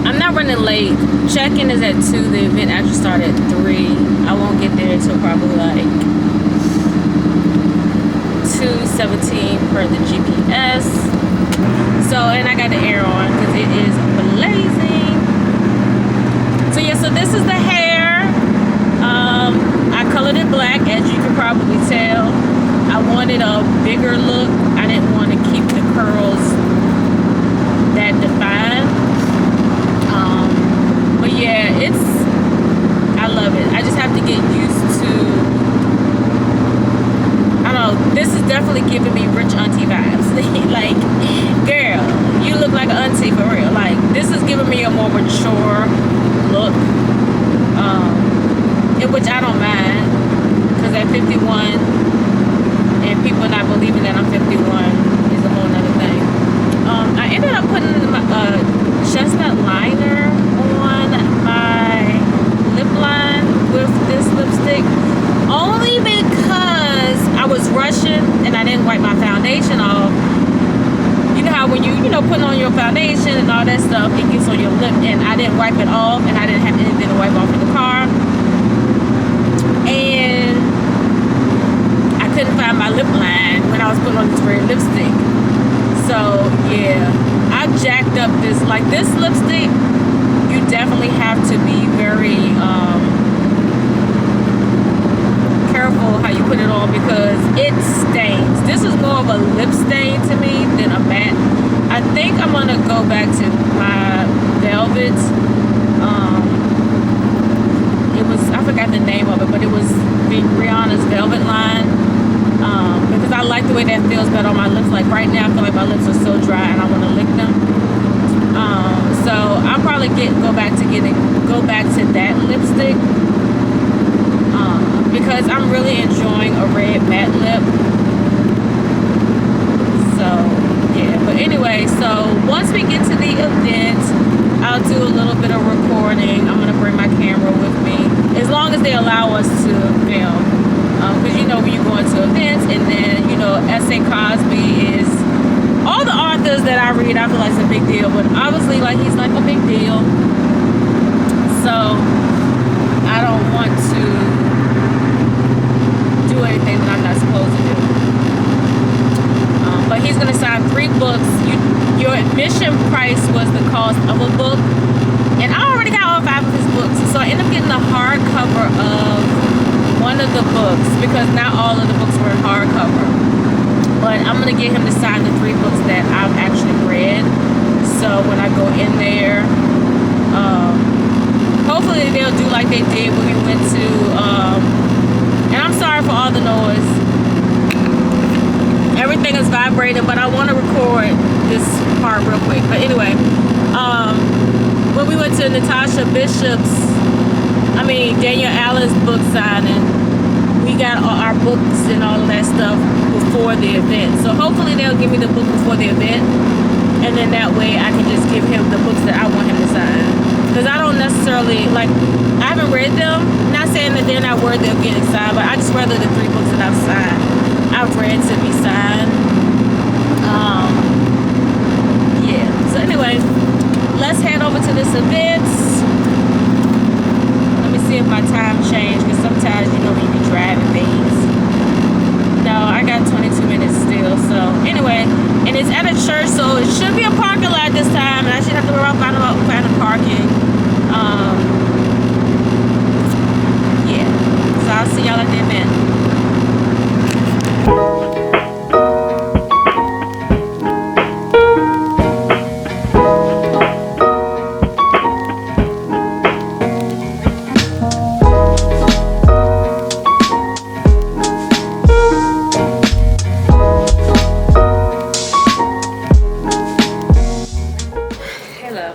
I'm not running late. Check-in is at 2. The event actually started at 3. I won't get there until probably like 2:17 per the GPS. So, and I got the air on because it is blazing. So yeah, so this is the hair. I colored it black, as you can probably tell. I wanted a bigger look. I didn't want to keep the curls that defined. But yeah, I love it. I just have to get used to, I don't know, this is definitely giving me rich auntie vibes. Like, girl, you look like an auntie for real. Like, this is giving me a more mature look, which I don't mind, because at 51, and people not believing that I'm 51 is a whole nother thing. I ended up putting my chestnut liner on my lip line with this lipstick, only because I was rushing and I didn't wipe my foundation off. You know how when you put on your foundation and all that stuff, it gets on your lip, and I didn't wipe it off, and I didn't have anything to wipe off in the car, and I couldn't find my lip line when I was putting on this red lipstick. So yeah, I jacked up this lipstick. You definitely have to be very careful how you put it on, because it stains. This is more of a lip stain to me than a matte. I think I'm gonna go back to my velvet. I forgot the name of it, but it was Rihanna's velvet line. Because I like the way that feels better on my lips. Like right now, I feel like my lips are so dry and I want to lick them. So I'll probably go back to that lipstick, because I'm really enjoying a red matte lip. So yeah, but anyway, so once we get to the event, I'll do a little bit of recording. I'm gonna bring my camera with me, as long as they allow us to film. Because when you go into events, and then S.A. Cosby is, all the authors that I read, I feel like it's a big deal, but obviously like he's like a big deal, so I don't want to do anything that I'm not supposed to do. But he's gonna sign 3 books. Your admission price was the cost of a book, and I already got all 5 of his books, so I ended up getting the hardcover of one of the books, because not all of the books were in hardcover. But I'm gonna get him to sign the 3 books that I've actually read. So when I go in there, hopefully they'll do like they did when we went to, and I'm sorry for all the noise. Everything is vibrating, but I want to record this part real quick. But anyway, when we went to Daniel Allen's book signing, we got all our books and all of that stuff before the event. So hopefully they'll give me the book before the event, and then that way I can just give him the books that I want him to sign. Because I don't necessarily, I haven't read them. Not saying that they're not worthy of getting signed, but I just rather the 3 books that I've read to be signed. Yeah. So anyway, let's head over to this event. See if my time changed, because sometimes when you be driving things. No, I got 22 minutes still. So anyway, and it's at a church, so it should be a parking lot this time, and I should have to go around find a parking. Yeah, so I'll see y'all at the event.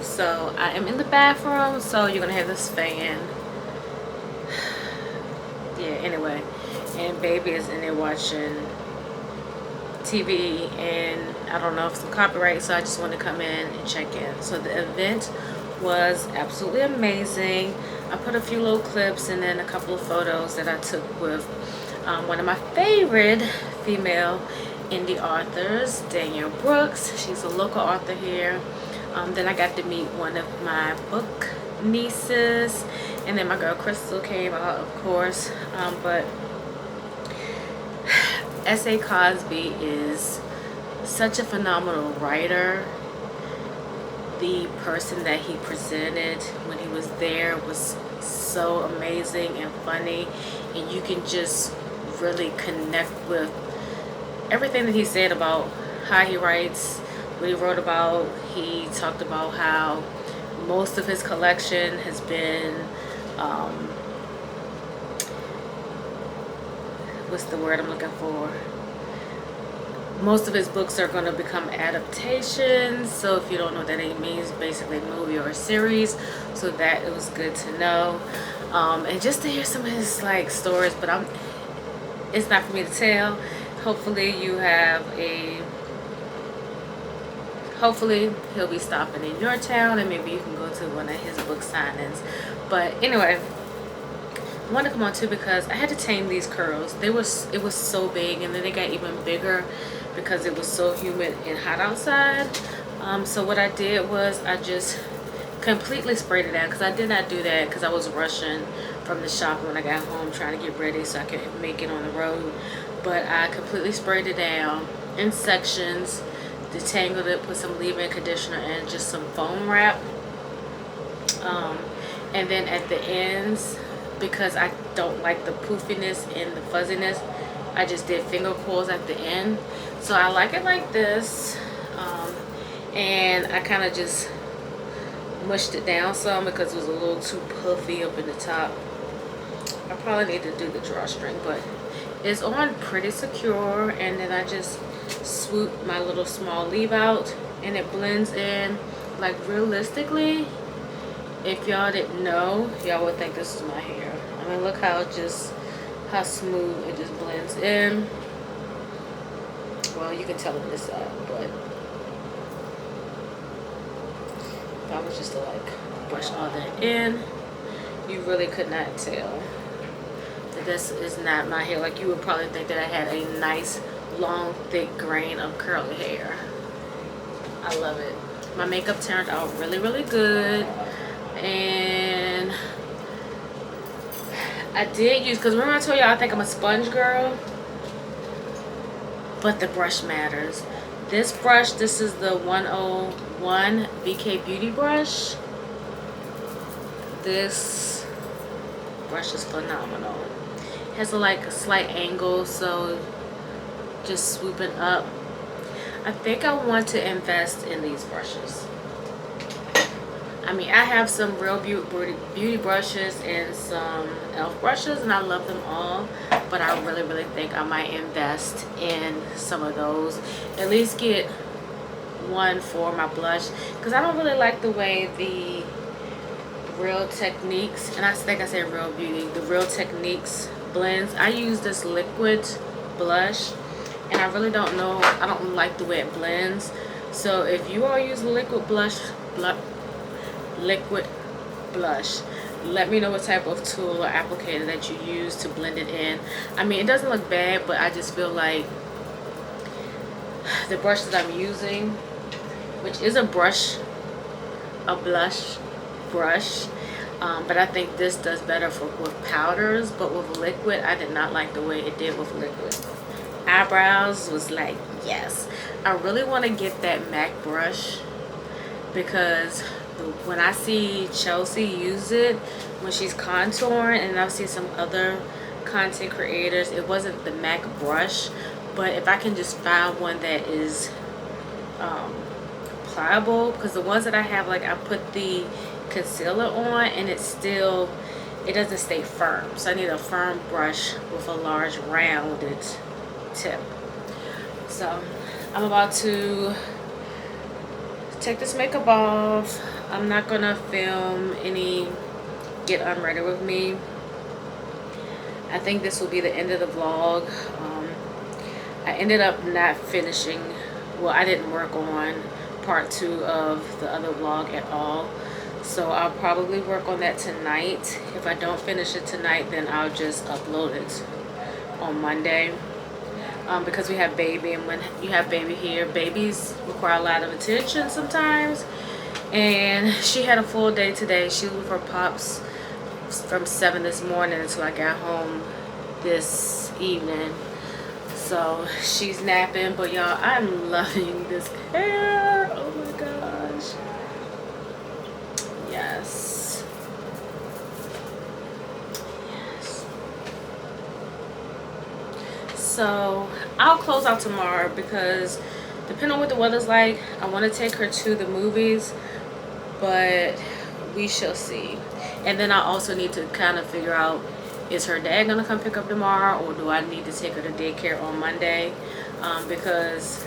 So I am in the bathroom, so you're gonna have this fan. Yeah, anyway, and baby is in there watching TV, and I don't know if it's some copyright, so I just want to come in and check in. So the event was absolutely amazing. I put a few little clips and then a couple of photos that I took with one of my favorite female indie authors, Danielle Brooks. She's a local author here. Then I got to meet one of my book nieces, and then my girl Crystal came out, of course. But S.A. Cosby is such a phenomenal writer. The person that he presented when he was there was so amazing and funny, and you can just really connect with everything that he said about how he writes, what he wrote about. He talked about how most of his collection has been what's the word I'm looking for? Most of his books are going to become adaptations. So if you don't know what that means, basically a movie or a series. So that it was good to know. And just to hear some of his like stories, but it's not for me to tell. Hopefully he'll be stopping in your town, and maybe you can go to one of his book signings. But anyway, I want to come on too because I had to tame these curls. It was so big, and then they got even bigger because it was so humid and hot outside. So what I did was I just completely sprayed it down, because I did not do that because I was rushing from the shop when I got home trying to get ready so I could make it on the road. But I completely sprayed it down in sections, detangled it, put some leave-in conditioner and just some foam wrap. And then at the ends, because I don't like the poofiness and the fuzziness, I just did finger coils at the end. So I like it like this. And I kind of just mushed it down some because it was a little too puffy up in the top. I probably need to do the drawstring, but it's on pretty secure. And then I just swoop my little small leave out, and it blends in. Like, realistically, if y'all didn't know, y'all would think this is my hair. I mean, look how smooth it just blends in. Well, you can tell on this side, but if I was just to like brush all that in, you really could not tell that this is not my hair. Like, you would probably think that I had a nice, long, thick grain of curly hair. I love it. My makeup turned out really, really good. And I did use, because remember I told y'all I think I'm a sponge girl, but the brush matters. This brush, this is the 101 BK Beauty brush. This brush is phenomenal. It has a slight angle, so just swooping up. I think I want to invest in these brushes. I mean, I have some real beauty brushes and some e.l.f. brushes, and I love them all. But I really, really think I might invest in some of those. At least get one for my blush, because I don't really like the way the Real Techniques, and I think I said Real Beauty, the Real Techniques blends. I use this liquid blush, and I really don't know, I don't like the way it blends. So if you all use liquid blush, let me know what type of tool or applicator that you use to blend it in. I mean, it doesn't look bad, but I just feel like the brush that I'm using, which is a blush brush, but I think this does better with powders. But with liquid, I did not like the way it did with liquid. Eyebrows was like, yes. I really want to get that MAC brush, because when I see Chelsea use it when she's contouring, and I've seen some other content creators, it wasn't the MAC brush. But if I can just find one that is pliable, because the ones that I have, like, I put the concealer on and it doesn't stay firm. So I need a firm brush with a large rounded tip. So I'm about to take this makeup off. I'm not gonna film any get unready with me. I think this will be the end of the vlog. I ended up not finishing, well, I didn't work on part 2 of the other vlog at all, so I'll probably work on that tonight. If I don't finish it tonight, then I'll just upload it on Monday. because we have baby, and when you have baby here, babies require a lot of attention sometimes. And she had a full day today. She was with her pops from 7 this morning until I got home this evening. So she's napping, but y'all, I'm loving this hair. Oh my gosh. Yes. Yes. So I'll close out tomorrow because depending on what the weather's like, I want to take her to the movies, but we shall see. And then I also need to kind of figure out, is her dad gonna come pick up tomorrow, or do I need to take her to daycare on Monday? Because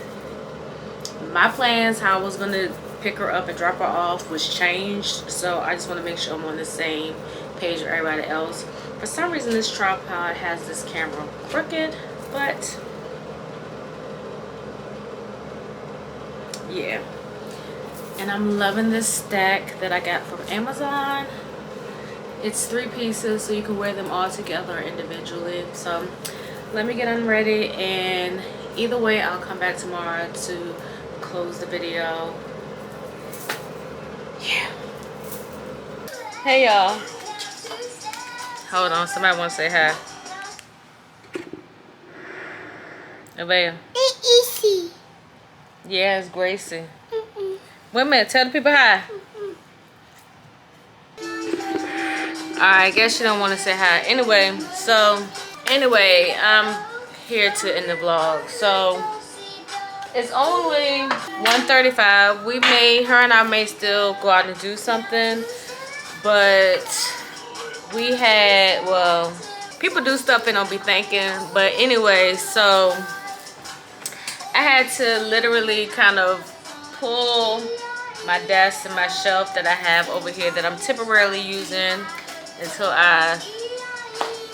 my plans, how I was gonna pick her up and drop her off, was changed. So I just want to make sure I'm on the same page with everybody else. For some reason, this tripod has this camera crooked, but yeah. And I'm loving this stack that I got from Amazon. It's 3 pieces, so you can wear them all together or individually. So let me get unready, and either way, I'll come back tomorrow to close the video. Yeah. Hey y'all. Hold on, somebody want to say hi. Avea. It's easy. Yeah, it's Gracie. Wait a minute, tell the people hi. I guess you don't want to say hi. Anyway, I'm here to end the vlog. So it's only 1:35. Her and I may still go out and do something, but we had, well, people do stuff and don't be thinking. But anyway, so I had to literally kind of pull my desk and my shelf that I have over here that I'm temporarily using until I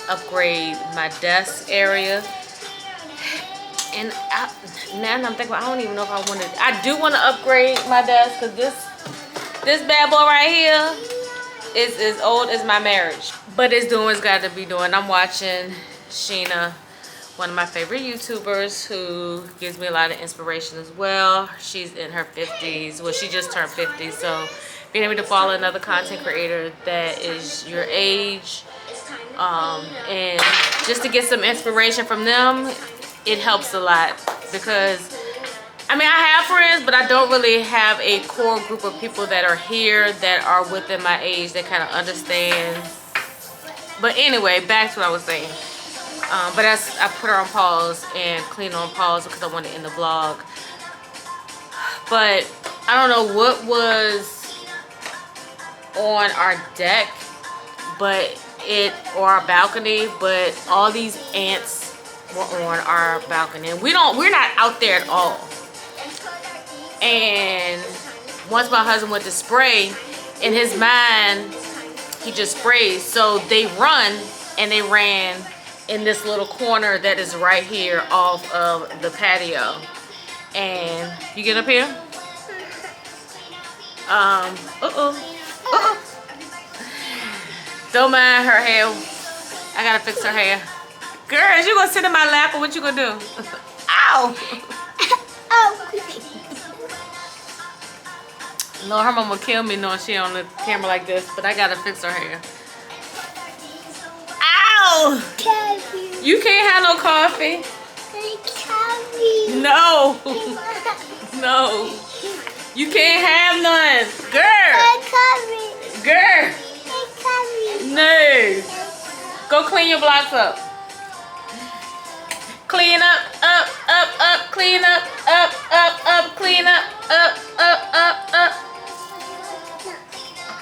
upgrade my desk area. And now I'm thinking, I don't even know if I want to. I do want to upgrade my desk because this bad boy right here is as old as my marriage. But it's doing what's got to be doing. I'm watching Sheena, one of my favorite YouTubers, who gives me a lot of inspiration as well. She's in her 50s. Well, she just turned 50, so being able to follow another content creator that is your age, and just to get some inspiration from them, it helps a lot. Because I mean, I have friends, but I don't really have a core group of people that are here that are within my age that kind of understand. But anyway, back to what I was saying. But I put her on pause and clean on pause because I wanted to end the vlog. But I don't know what was on our deck, or our balcony, but all these ants were on our balcony, and we're not out there at all. And once my husband went to spray, in his mind, he just sprays. So they ran in this little corner that is right here off of the patio. And you get up here? Don't mind her hair. I gotta fix her hair. Girl, is you gonna sit in my lap, or what you gonna do? Ow! Oh. Lord, her mama will kill me knowing she on the camera like this, but I gotta fix her hair. Ow! Coffee. You can't have no coffee. Coffee. No. No. You can't have none. Girl. Coffee. Girl. Coffee. No. Go clean your blocks up. Clean up, clean up, clean up.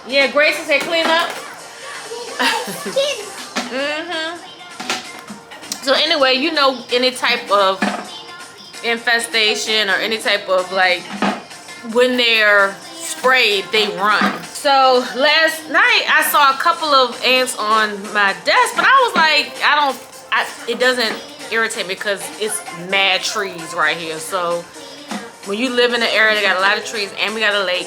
Yeah, Gracie said clean up. So anyway, you know, any type of infestation or any type of, like, when they're sprayed, they run. So last night I saw a couple of ants on my desk, but I was like, it doesn't irritate me because it's mad trees right here. So when you live in an area that got a lot of trees and we got a lake,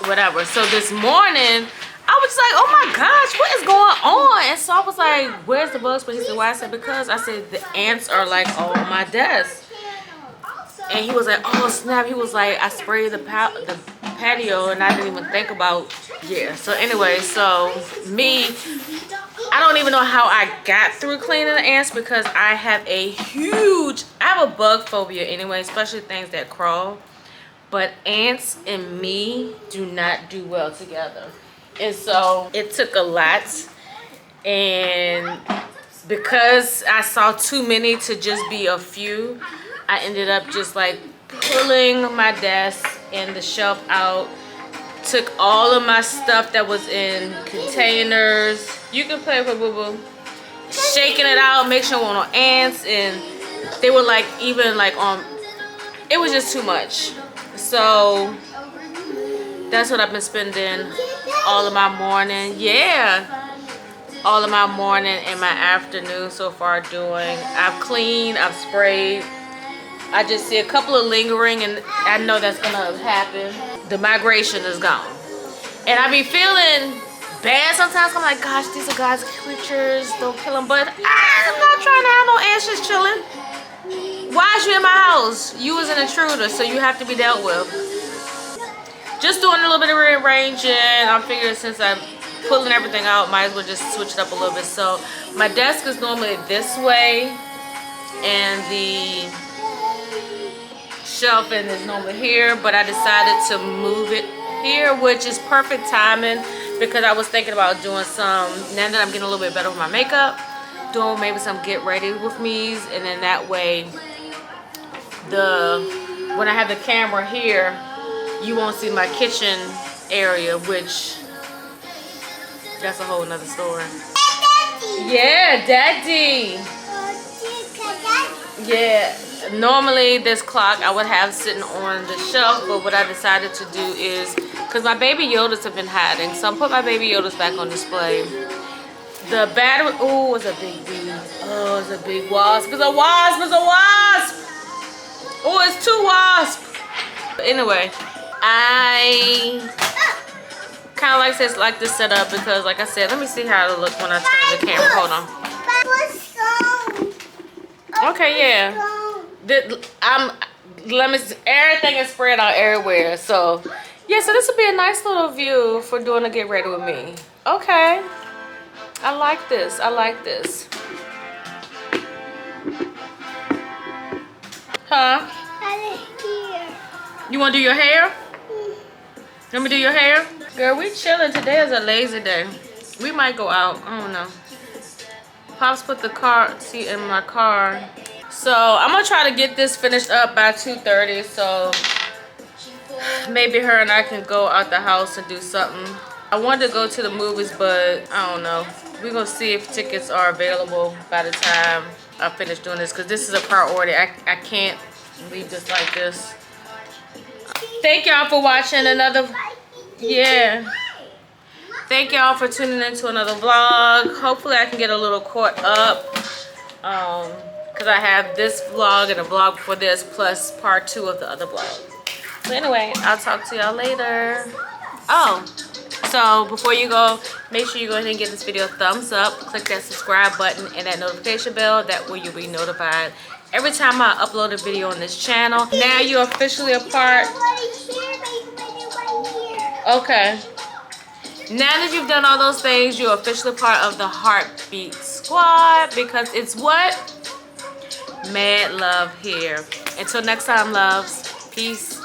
whatever. So this morning I was was like, oh my gosh, what is going on? And so I was like, where's the bug spray? He said, why? I said, because I said the ants are like all on my desk. And he was like, oh snap. He was like, I sprayed the patio and I didn't even think about, yeah. So anyway, so me, I don't even know how I got through cleaning the ants because I have a bug phobia anyway, especially things that crawl. But ants and me do not do well together. And so it took a lot. And because I saw too many to just be a few, I ended up just like pulling my desk and the shelf out. Took all of my stuff that was in containers. You can play with Boo Boo. Shaking it out, make sure there were no ants. And they were like, even like on, it was just too much. So that's what I've been spending all of my morning. Yeah. All of my morning and my afternoon so far doing. I've cleaned, I've sprayed. I just see a couple of lingering and I know that's gonna happen. The migration is gone. And I be feeling bad sometimes. I'm like, gosh, these are God's creatures. Don't kill them. But I'm not trying to have no ants just chilling. Why is you in my house? You was an intruder, so you have to be dealt with. Just doing a little bit of rearranging. I figured since I'm pulling everything out, might as well just switch it up a little bit. So my desk is normally this way, and the shelving is normally here, but I decided to move it here, which is perfect timing because I was thinking about doing some, now that I'm getting a little bit better with my makeup, doing maybe some get ready with me's, and then that way when I have the camera here, you won't see my kitchen area, which that's a whole nother story. Yeah, Daddy. Yeah, normally this clock I would have sitting on the shelf, but what I decided to do is, because my baby Yodas have been hiding, so I put my baby Yodas back on display. The battery, oh, it's a big bee. Oh, it's a big wasp. It's a wasp, it's a wasp. Oh, it's two wasps. Anyway, I kind of like this setup because, like I said, let me see how it'll look when I turn the camera. Hold on. Okay, yeah. Everything is spread out everywhere. So, yeah, so this will be a nice little view for doing a get ready with me. Okay. I like this. I like this. Huh? You want to do your hair? Let me do your hair? Girl, we chilling. Today is a lazy day. We might go out. I don't know. Pops put the car seat in my car. So I'm going to try to get this finished up by 2:30. So maybe her and I can go out the house and do something. I wanted to go to the movies, but I don't know. We're going to see if tickets are available by the time I finish doing this, because this is a priority. I can't leave this like this. Thank y'all for watching another, yeah. Thank y'all for tuning into another vlog. Hopefully I can get a little caught up, because I have this vlog and a vlog before this, plus part 2 of the other vlog. So anyway, I'll talk to y'all later. Oh, so before you go, make sure you go ahead and give this video a thumbs up. Click that subscribe button and that notification bell. That way you'll be notified every time I upload a video on this channel. Now you're officially a part. Okay. Now that you've done all those things, you're officially part of the Heartbeat Squad, because it's what? Mad love here. Until next time, loves. Peace.